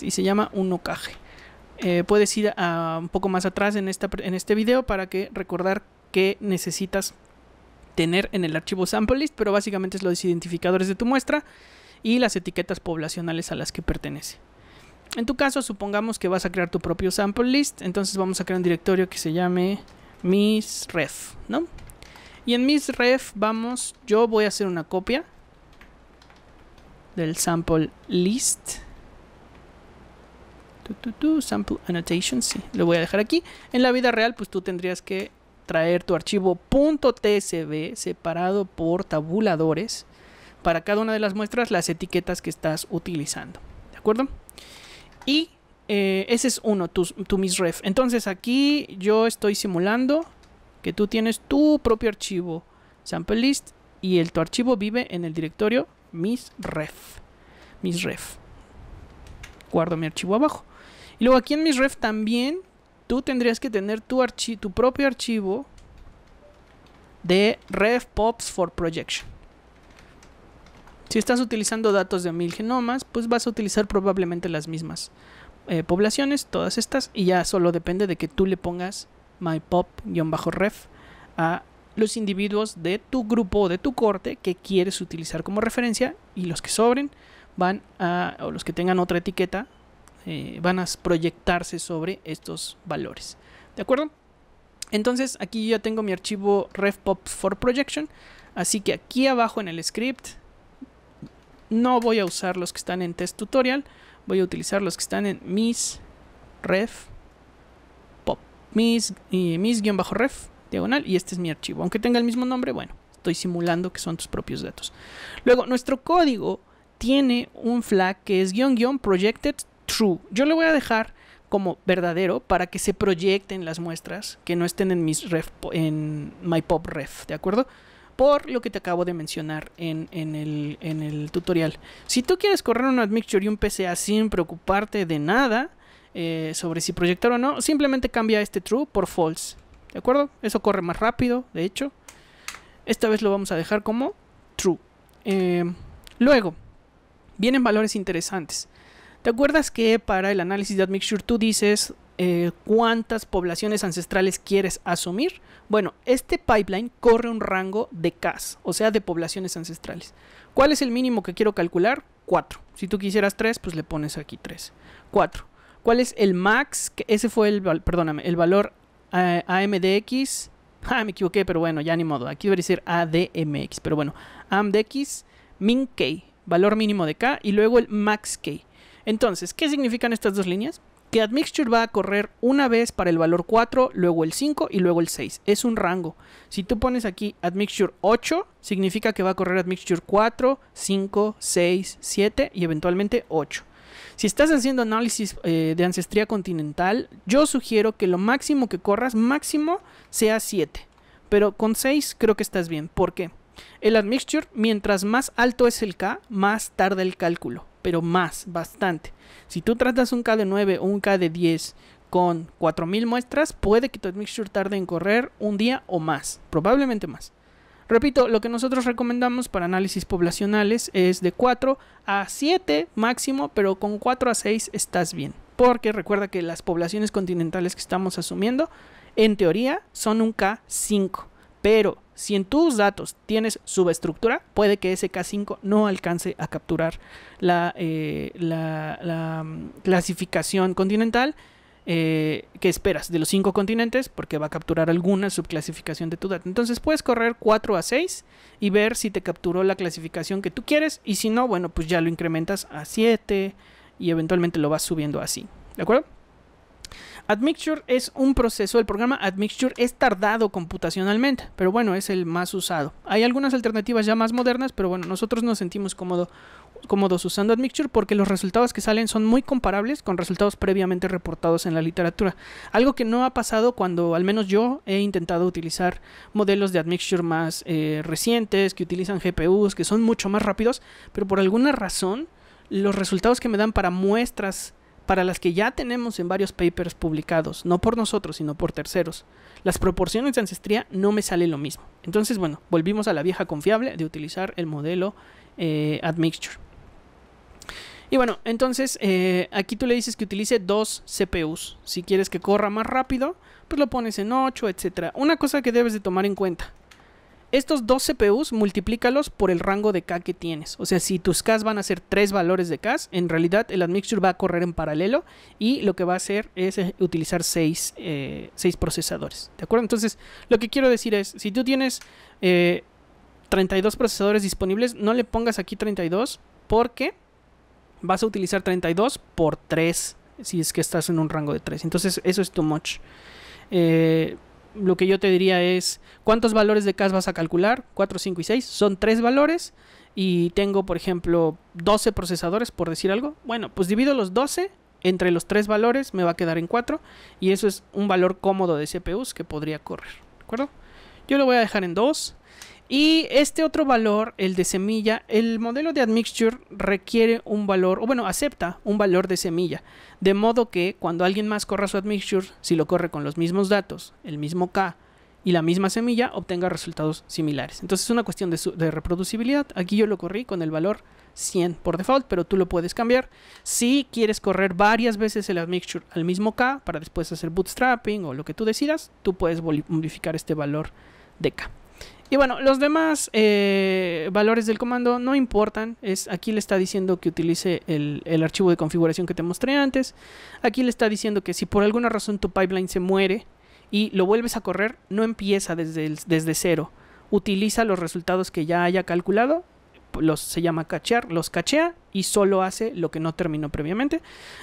y se llama 1kg. Puedes ir un poco más atrás en este video para recordar que necesitas tener en el archivo sample list, pero básicamente es los identificadores de tu muestra y las etiquetas poblacionales a las que pertenece. En tu caso, supongamos que vas a crear tu propio sample list, entonces vamos a crear un directorio que se llame misref, ¿no? Y en misref yo voy a hacer una copia del sample list. Sample annotation, sí, lo voy a dejar aquí. En la vida real, pues tú tendrías que traer tu archivo .tsv separado por tabuladores para cada una de las muestras, las etiquetas que estás utilizando, ¿de acuerdo? Y ese es tu misref. Entonces aquí yo estoy simulando que tú tienes tu propio archivo sample list y tu archivo vive en el directorio misref. Guardo mi archivo abajo. Y luego aquí en misref también tú tendrías que tener tu propio archivo de ref pops for projection. Si estás utilizando datos de 1000 genomas, pues vas a utilizar probablemente las mismas poblaciones, todas estas, y ya solo depende de que tú le pongas mypop-ref a los individuos de tu grupo o de tu corte que quieres utilizar como referencia, y los que sobren o los que tengan otra etiqueta van a proyectarse sobre estos valores, ¿de acuerdo? Entonces aquí yo ya tengo mi archivo refpops for projection, así que aquí abajo en el script no voy a usar los que están en test tutorial, voy a utilizar los que están en misref pop, mis-ref diagonal, y este es mi archivo. Aunque tenga el mismo nombre, bueno, estoy simulando que son tus propios datos. Luego, nuestro código tiene un flag que es -- projected true. Yo le voy a dejar como verdadero para que se proyecten las muestras que no estén en mypopref, ¿de acuerdo? Por lo que te acabo de mencionar en el tutorial. Si tú quieres correr un admixture y un PCA sin preocuparte de nada sobre si proyectar o no, simplemente cambia este true por false, ¿de acuerdo? Eso corre más rápido, de hecho. Esta vez lo vamos a dejar como true. Luego, vienen valores interesantes. ¿Te acuerdas que para el análisis de admixture tú dices cuántas poblaciones ancestrales quieres asumir? Bueno, este pipeline corre un rango de Ks, o sea, de poblaciones ancestrales. ¿Cuál es el mínimo que quiero calcular? 4. Si tú quisieras 3, pues le pones aquí 3. 4. ¿Cuál es el max? Ese fue el valor AMDX. Me equivoqué, pero bueno, ya ni modo. Aquí debería ser ADMX, pero bueno, AMDX min K, valor mínimo de K, y luego el max K. Entonces, ¿qué significan estas dos líneas? Que admixture va a correr una vez para el valor 4, luego el 5 y luego el 6. Es un rango. Si tú pones aquí admixture 8, significa que va a correr admixture 4, 5, 6, 7 y eventualmente 8. Si estás haciendo análisis de ancestría continental, yo sugiero que lo máximo que corras, máximo, sea 7. Pero con 6 creo que estás bien. ¿Por qué? El admixture, mientras más alto es el K, más tarda el cálculo. Pero más, bastante. Si tú tratas un K de 9 o un K de 10 con 4000 muestras, puede que tu admixture tarde en correr un día o más, probablemente más. Repito, lo que nosotros recomendamos para análisis poblacionales es de 4 a 7 máximo, pero con 4 a 6 estás bien. Porque recuerda que las poblaciones continentales que estamos asumiendo, en teoría, son un K5. Pero si en tus datos tienes subestructura, puede que ese K5 no alcance a capturar la clasificación continental que esperas de los 5 continentes, porque va a capturar alguna subclasificación de tu dato. Entonces puedes correr 4 a 6 y ver si te capturó la clasificación que tú quieres, y si no, bueno, pues ya lo incrementas a 7 y eventualmente lo vas subiendo así, ¿de acuerdo? Admixture es un proceso, el programa Admixture es tardado computacionalmente, pero bueno, es el más usado. Hay algunas alternativas ya más modernas, pero bueno, nosotros nos sentimos cómodos usando Admixture porque los resultados que salen son muy comparables con resultados previamente reportados en la literatura. Algo que no ha pasado cuando al menos yo he intentado utilizar modelos de Admixture más recientes, que utilizan GPUs, que son mucho más rápidos, pero por alguna razón los resultados que me dan para muestras para las que ya tenemos en varios papers publicados, no por nosotros, sino por terceros, las proporciones de ancestría no me sale lo mismo. Entonces, bueno, volvimos a la vieja confiable de utilizar el modelo Admixture. Y bueno, entonces aquí tú le dices que utilice 2 CPUs. Si quieres que corra más rápido, pues lo pones en 8, etc. Una cosa que debes de tomar en cuenta. Estos 2 CPUs multiplícalos por el rango de K que tienes. O sea, si tus Ks van a ser 3 valores de Ks, en realidad el Admixture va a correr en paralelo y lo que va a hacer es utilizar 6 procesadores. ¿De acuerdo? Entonces, lo que quiero decir es, si tú tienes 32 procesadores disponibles, no le pongas aquí 32 porque vas a utilizar 32 por 3 si es que estás en un rango de 3. Entonces, eso es too much. Lo que yo te diría es, ¿cuántos valores de K vas a calcular? 4, 5 y 6. Son 3 valores y tengo, por ejemplo, 12 procesadores, por decir algo. Bueno, pues divido los 12 entre los 3 valores, me va a quedar en 4. Y eso es un valor cómodo de CPUs que podría correr. ¿De acuerdo? Yo lo voy a dejar en 2. Y este otro valor, el de semilla, el modelo de Admixture requiere un valor, o bueno, acepta un valor de semilla. De modo que cuando alguien más corra su Admixture, si lo corre con los mismos datos, el mismo K y la misma semilla, obtenga resultados similares. Entonces es una cuestión de reproducibilidad. Aquí yo lo corrí con el valor 100 por default, pero tú lo puedes cambiar. Si quieres correr varias veces el Admixture al mismo K, para después hacer bootstrapping o lo que tú decidas, tú puedes modificar este valor de K. Y bueno, los demás valores del comando no importan. Aquí le está diciendo que utilice el archivo de configuración que te mostré antes. Aquí le está diciendo que si por alguna razón tu pipeline se muere y lo vuelves a correr, no empieza desde cero. Utiliza los resultados que ya haya calculado. Se llama cachear, los cachea y solo hace lo que no terminó previamente.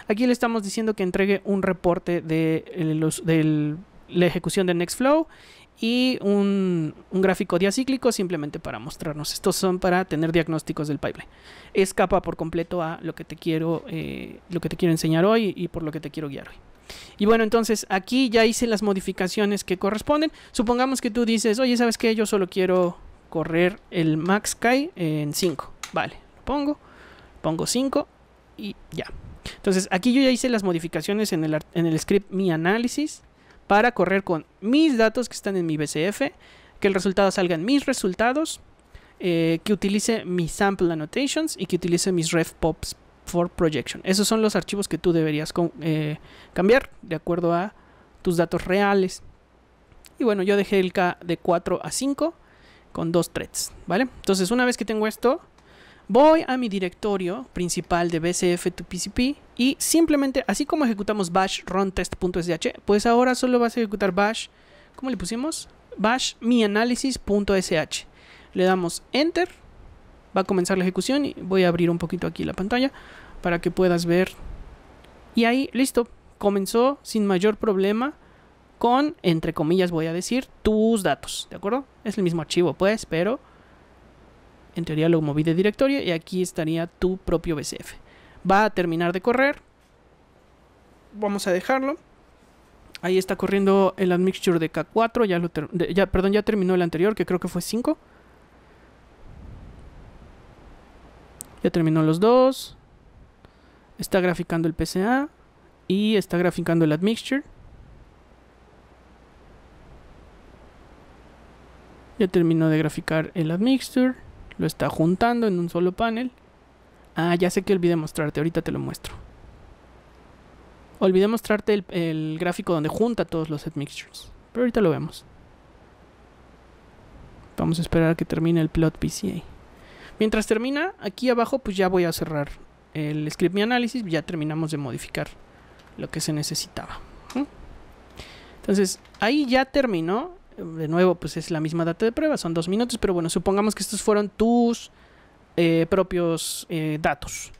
Aquí le estamos diciendo que entregue un reporte de la ejecución de Nextflow y un gráfico diacíclico simplemente para mostrarnos. Estos son para tener diagnósticos del pipeline. Escapa por completo a lo que te quiero enseñar hoy y por lo que te quiero guiar hoy. Y bueno, entonces aquí ya hice las modificaciones que corresponden. Supongamos que tú dices, oye, ¿sabes qué? Yo solo quiero correr el MaxSky en 5. Vale, pongo 5 y ya. Entonces aquí yo ya hice las modificaciones en el script mi análisis para correr con mis datos que están en mi BCF, que el resultado salga en mis resultados, que utilice mis sample annotations y que utilice mis refpops for projection. Esos son los archivos que tú deberías cambiar de acuerdo a tus datos reales. Y bueno, yo dejé el K de 4 a 5 con 2 threads, ¿vale? Entonces, una vez que tengo esto, voy a mi directorio principal de BCF to PCP y simplemente, así como ejecutamos bash runtest.sh, pues ahora solo vas a ejecutar bash, ¿cómo le pusimos? Bash mianalysis.sh. Le damos enter, va a comenzar la ejecución y voy a abrir un poquito aquí la pantalla para que puedas ver. Y ahí, listo, comenzó sin mayor problema con, entre comillas voy a decir, tus datos, ¿de acuerdo? Es el mismo archivo pues, pero en teoría lo moví de directorio y aquí estaría tu propio BCF. Va a terminar de correr. Vamos a dejarlo. Ahí está corriendo el Admixture de K4. Ya terminó el anterior, que creo que fue 5. Ya terminó los dos. Está graficando el PCA. Y está graficando el Admixture. Ya terminó de graficar el Admixture. Lo está juntando en un solo panel. Ah, ya sé que olvidé mostrarte. Ahorita te lo muestro. Olvidé mostrarte el gráfico donde junta todos los Admixtures. Pero ahorita lo vemos. Vamos a esperar a que termine el plot PCA. Mientras termina, aquí abajo pues ya voy a cerrar el script mi análisis. Ya terminamos de modificar lo que se necesitaba. Entonces, ahí ya terminó. De nuevo, pues es la misma data de prueba, son 2 minutos, pero bueno, supongamos que estos fueron tus propios datos.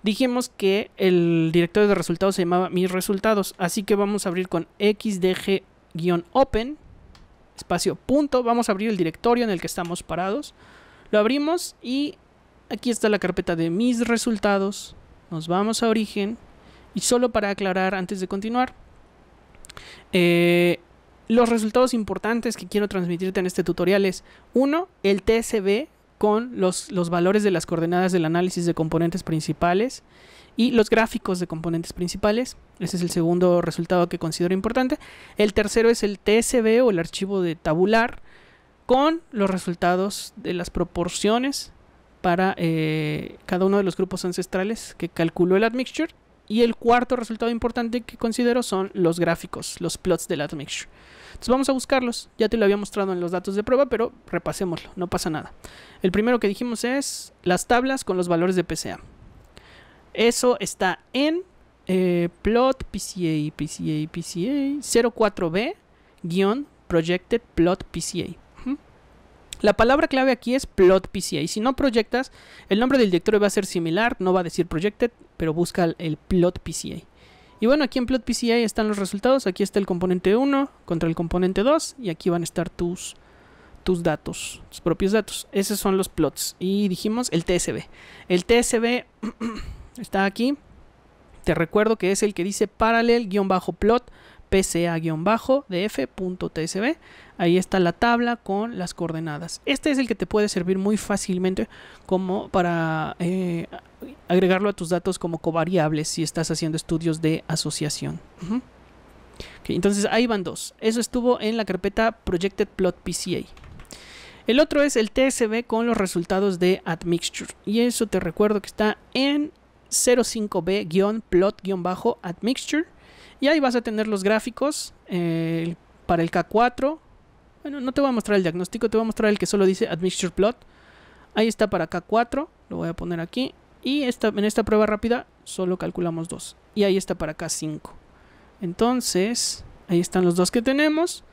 dijimos que el directorio de resultados se llamaba mis resultados, así que vamos a abrir con xdg-open espacio punto, vamos a abrir el directorio en el que estamos parados, lo abrimos y aquí está la carpeta de mis resultados. Nos vamos a origen y solo para aclarar antes de continuar, los resultados importantes que quiero transmitirte en este tutorial es 1. El TSV con los valores de las coordenadas del análisis de componentes principales y los gráficos de componentes principales. Ese es el segundo resultado que considero importante. El tercero es el TSV o el archivo de tabular con los resultados de las proporciones para cada uno de los grupos ancestrales que calculó el admixture. Y el cuarto resultado importante que considero son los gráficos, los plots del admixture. Entonces vamos a buscarlos. Ya te lo había mostrado en los datos de prueba, pero repasémoslo, no pasa nada. El primero que dijimos es las tablas con los valores de PCA. Eso está en plot PCA 04B-projected plot PCA. La palabra clave aquí es plot PCA. Si no proyectas, el nombre del directorio va a ser similar, no va a decir projected, pero busca el plot PCA. Y bueno, aquí en plot PCA están los resultados. Aquí está el componente 1 contra el componente 2 y aquí van a estar tus datos, tus propios datos. Esos son los plots. Y dijimos el TSV. El TSV está aquí. Te recuerdo que es el que dice parallel-plot pca-df.tsv. Ahí está la tabla con las coordenadas. Este es el que te puede servir muy fácilmente como para agregarlo a tus datos como covariables si estás haciendo estudios de asociación. Okay, entonces ahí van dos. Eso estuvo en la carpeta Projected Plot PCA. El otro es el TSV con los resultados de admixture. Y eso te recuerdo que está en 05b-plot-admixture. Y ahí vas a tener los gráficos para el K4. Bueno, no te voy a mostrar el diagnóstico, te voy a mostrar el que solo dice admixture plot. Ahí está para K4, lo voy a poner aquí. Y en esta prueba rápida solo calculamos 2. Y ahí está para K5. Entonces, ahí están los dos que tenemos.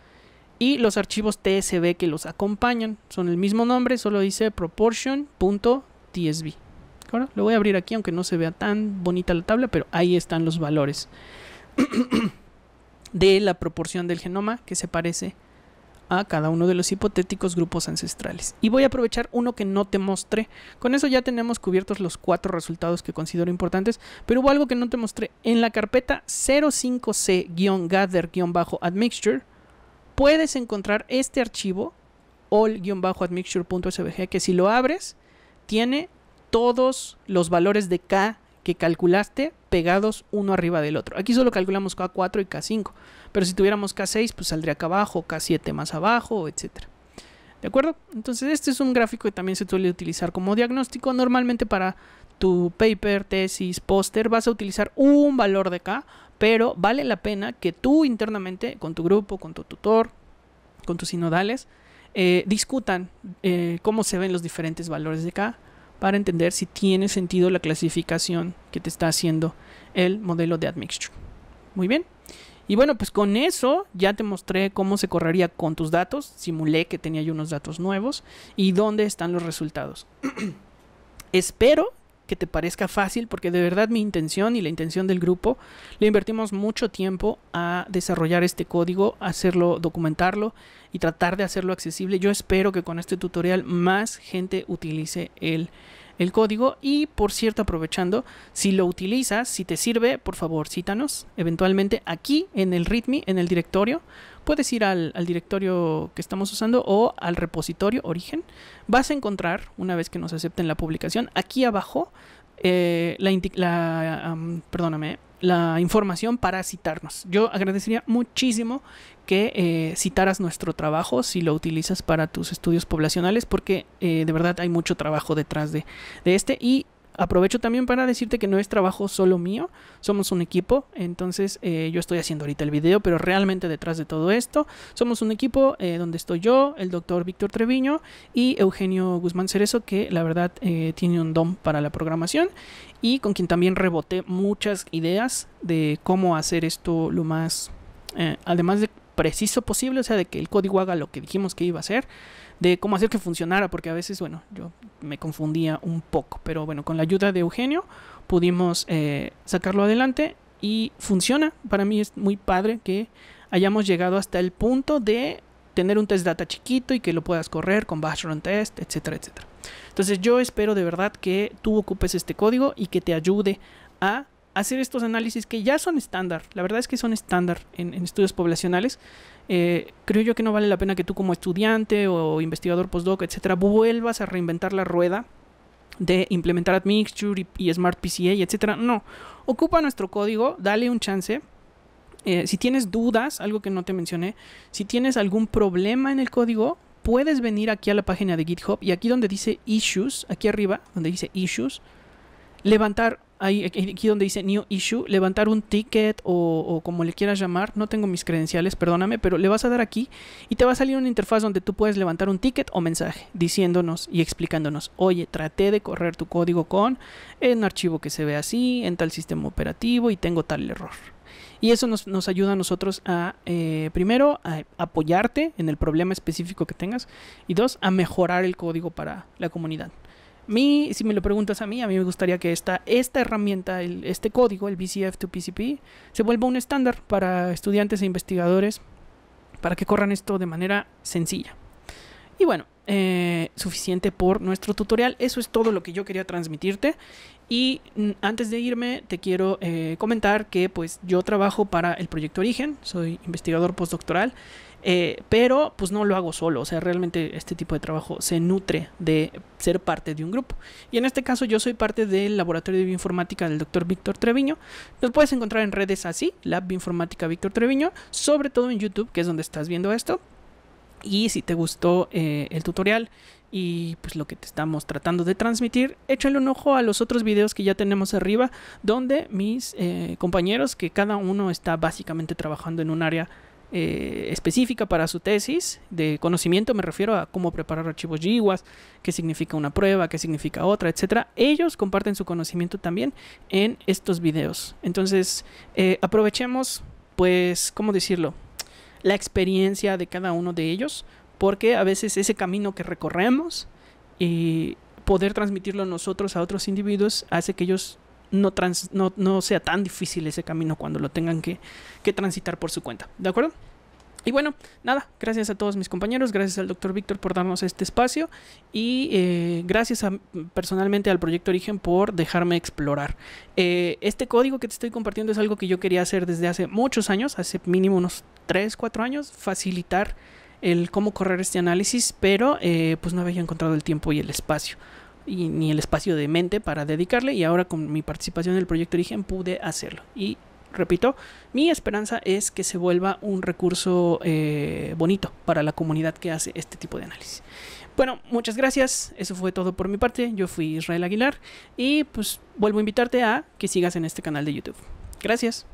Y los archivos TSV que los acompañan. Son el mismo nombre, solo dice proportion.tsv. Ahora lo voy a abrir aquí, aunque no se vea tan bonita la tabla, pero ahí están los valores de la proporción del genoma que se parece a cada uno de los hipotéticos grupos ancestrales. Y voy a aprovechar uno que no te mostré. Con eso ya tenemos cubiertos los 4 resultados que considero importantes, pero hubo algo que no te mostré. En la carpeta 05c-gather-admixture puedes encontrar este archivo all-admixture.svg, que si lo abres tiene todos los valores de K que calculaste pegados uno arriba del otro. Aquí solo calculamos K4 y K5, pero si tuviéramos K6 pues saldría acá abajo, K7 más abajo, etcétera. ¿De acuerdo? Entonces este es un gráfico que también se suele utilizar como diagnóstico. Normalmente para tu paper, tesis, póster vas a utilizar un valor de K, pero vale la pena que tú internamente con tu grupo, con tu tutor, con tus sinodales, discutan cómo se ven los diferentes valores de K, para entender si tiene sentido la clasificación que te está haciendo el modelo de admixture. Muy bien. Y bueno, pues con eso ya te mostré cómo se correría con tus datos. Simulé que tenía yo unos datos nuevos y dónde están los resultados. Espero que te parezca fácil, porque de verdad mi intención y la intención del grupo, le invertimos mucho tiempo a desarrollar este código, hacerlo, documentarlo y tratar de hacerlo accesible. Yo espero que con este tutorial más gente utilice el código. Y por cierto, aprovechando, si lo utilizas, si te sirve, por favor cítanos. Eventualmente aquí en el README, en el directorio, puedes ir al directorio que estamos usando o al repositorio origen. Vas a encontrar, una vez que nos acepten la publicación, aquí abajo la información para citarnos. Yo agradecería muchísimo que citaras nuestro trabajo si lo utilizas para tus estudios poblacionales, porque de verdad hay mucho trabajo detrás de este. Y aprovecho también para decirte que no es trabajo solo mío, somos un equipo. Entonces yo estoy haciendo ahorita el video, pero realmente detrás de todo esto somos un equipo donde estoy yo, el doctor Víctor Treviño y Eugenio Guzmán Cerezo, que la verdad tiene un don para la programación y con quien también reboté muchas ideas de cómo hacer esto lo más, además de preciso posible, o sea, de que el código haga lo que dijimos que iba a hacer, de cómo hacer que funcionara, porque a veces, bueno, yo me confundía un poco, pero bueno, con la ayuda de Eugenio pudimos sacarlo adelante y funciona. Para mí es muy padre que hayamos llegado hasta el punto de tener un test data chiquito y que lo puedas correr con bash run test, etcétera, etcétera. Entonces yo espero de verdad que tú ocupes este código y que te ayude a hacer estos análisis que ya son estándar. La verdad es que son estándar en estudios poblacionales. Creo yo que no vale la pena que tú como estudiante o investigador postdoc, etcétera, vuelvas a reinventar la rueda de implementar Admixture y Smart PCA, etcétera. No, ocupa nuestro código, dale un chance. Si tienes dudas, algo que no te mencioné, si tienes algún problema en el código, puedes venir aquí a la página de GitHub y aquí donde dice Issues, aquí arriba, donde dice Issues, levantar, aquí donde dice New Issue, levantar un ticket o como le quieras llamar. No tengo mis credenciales, perdóname, pero le vas a dar aquí y te va a salir una interfaz donde tú puedes levantar un ticket o mensaje diciéndonos y explicándonos: oye, traté de correr tu código con un archivo que se ve así, en tal sistema operativo y tengo tal error. Y eso nos ayuda a nosotros a, primero, a apoyarte en el problema específico que tengas, y dos, a mejorar el código para la comunidad. Si me lo preguntas a mí me gustaría que esta herramienta, este código, el BCF2PCP, se vuelva un estándar para estudiantes e investigadores para que corran esto de manera sencilla. Y bueno, suficiente por nuestro tutorial. Eso es todo lo que yo quería transmitirte. Y antes de irme te quiero comentar que pues yo trabajo para el Proyecto Origen, soy investigador postdoctoral, pero pues no lo hago solo. O sea, realmente este tipo de trabajo se nutre de ser parte de un grupo. Y en este caso yo soy parte del laboratorio de bioinformática del Dr. Víctor Treviño. Lo puedes encontrar en redes así, Lab Bioinformática Víctor Treviño, sobre todo en YouTube, que es donde estás viendo esto. Y si te gustó el tutorial y pues lo que te estamos tratando de transmitir, échale un ojo a los otros videos que ya tenemos arriba, donde mis compañeros, que cada uno está básicamente trabajando en un área específica para su tesis de conocimiento, me refiero a cómo preparar archivos GWAS, qué significa una prueba, qué significa otra, etcétera. Ellos comparten su conocimiento también en estos videos. Entonces aprovechemos, pues, ¿cómo decirlo?, la experiencia de cada uno de ellos, porque a veces ese camino que recorremos y poder transmitirlo nosotros a otros individuos hace que ellos no sea tan difícil ese camino cuando lo tengan que transitar por su cuenta, ¿de acuerdo? Y bueno, nada, gracias a todos mis compañeros, gracias al Dr. Víctor por darnos este espacio y gracias personalmente al Proyecto Origen por dejarme explorar. Este código que te estoy compartiendo es algo que yo quería hacer desde hace muchos años, hace mínimo unos 3-4 años, facilitar el cómo correr este análisis, pero pues no había encontrado el tiempo y el espacio, ni el espacio de mente para dedicarle, y ahora con mi participación en el Proyecto Origen pude hacerlo. Y repito, mi esperanza es que se vuelva un recurso bonito para la comunidad que hace este tipo de análisis. Bueno, muchas gracias. Eso fue todo por mi parte. Yo fui Israel Aguilar y pues vuelvo a invitarte a que sigas en este canal de YouTube. Gracias.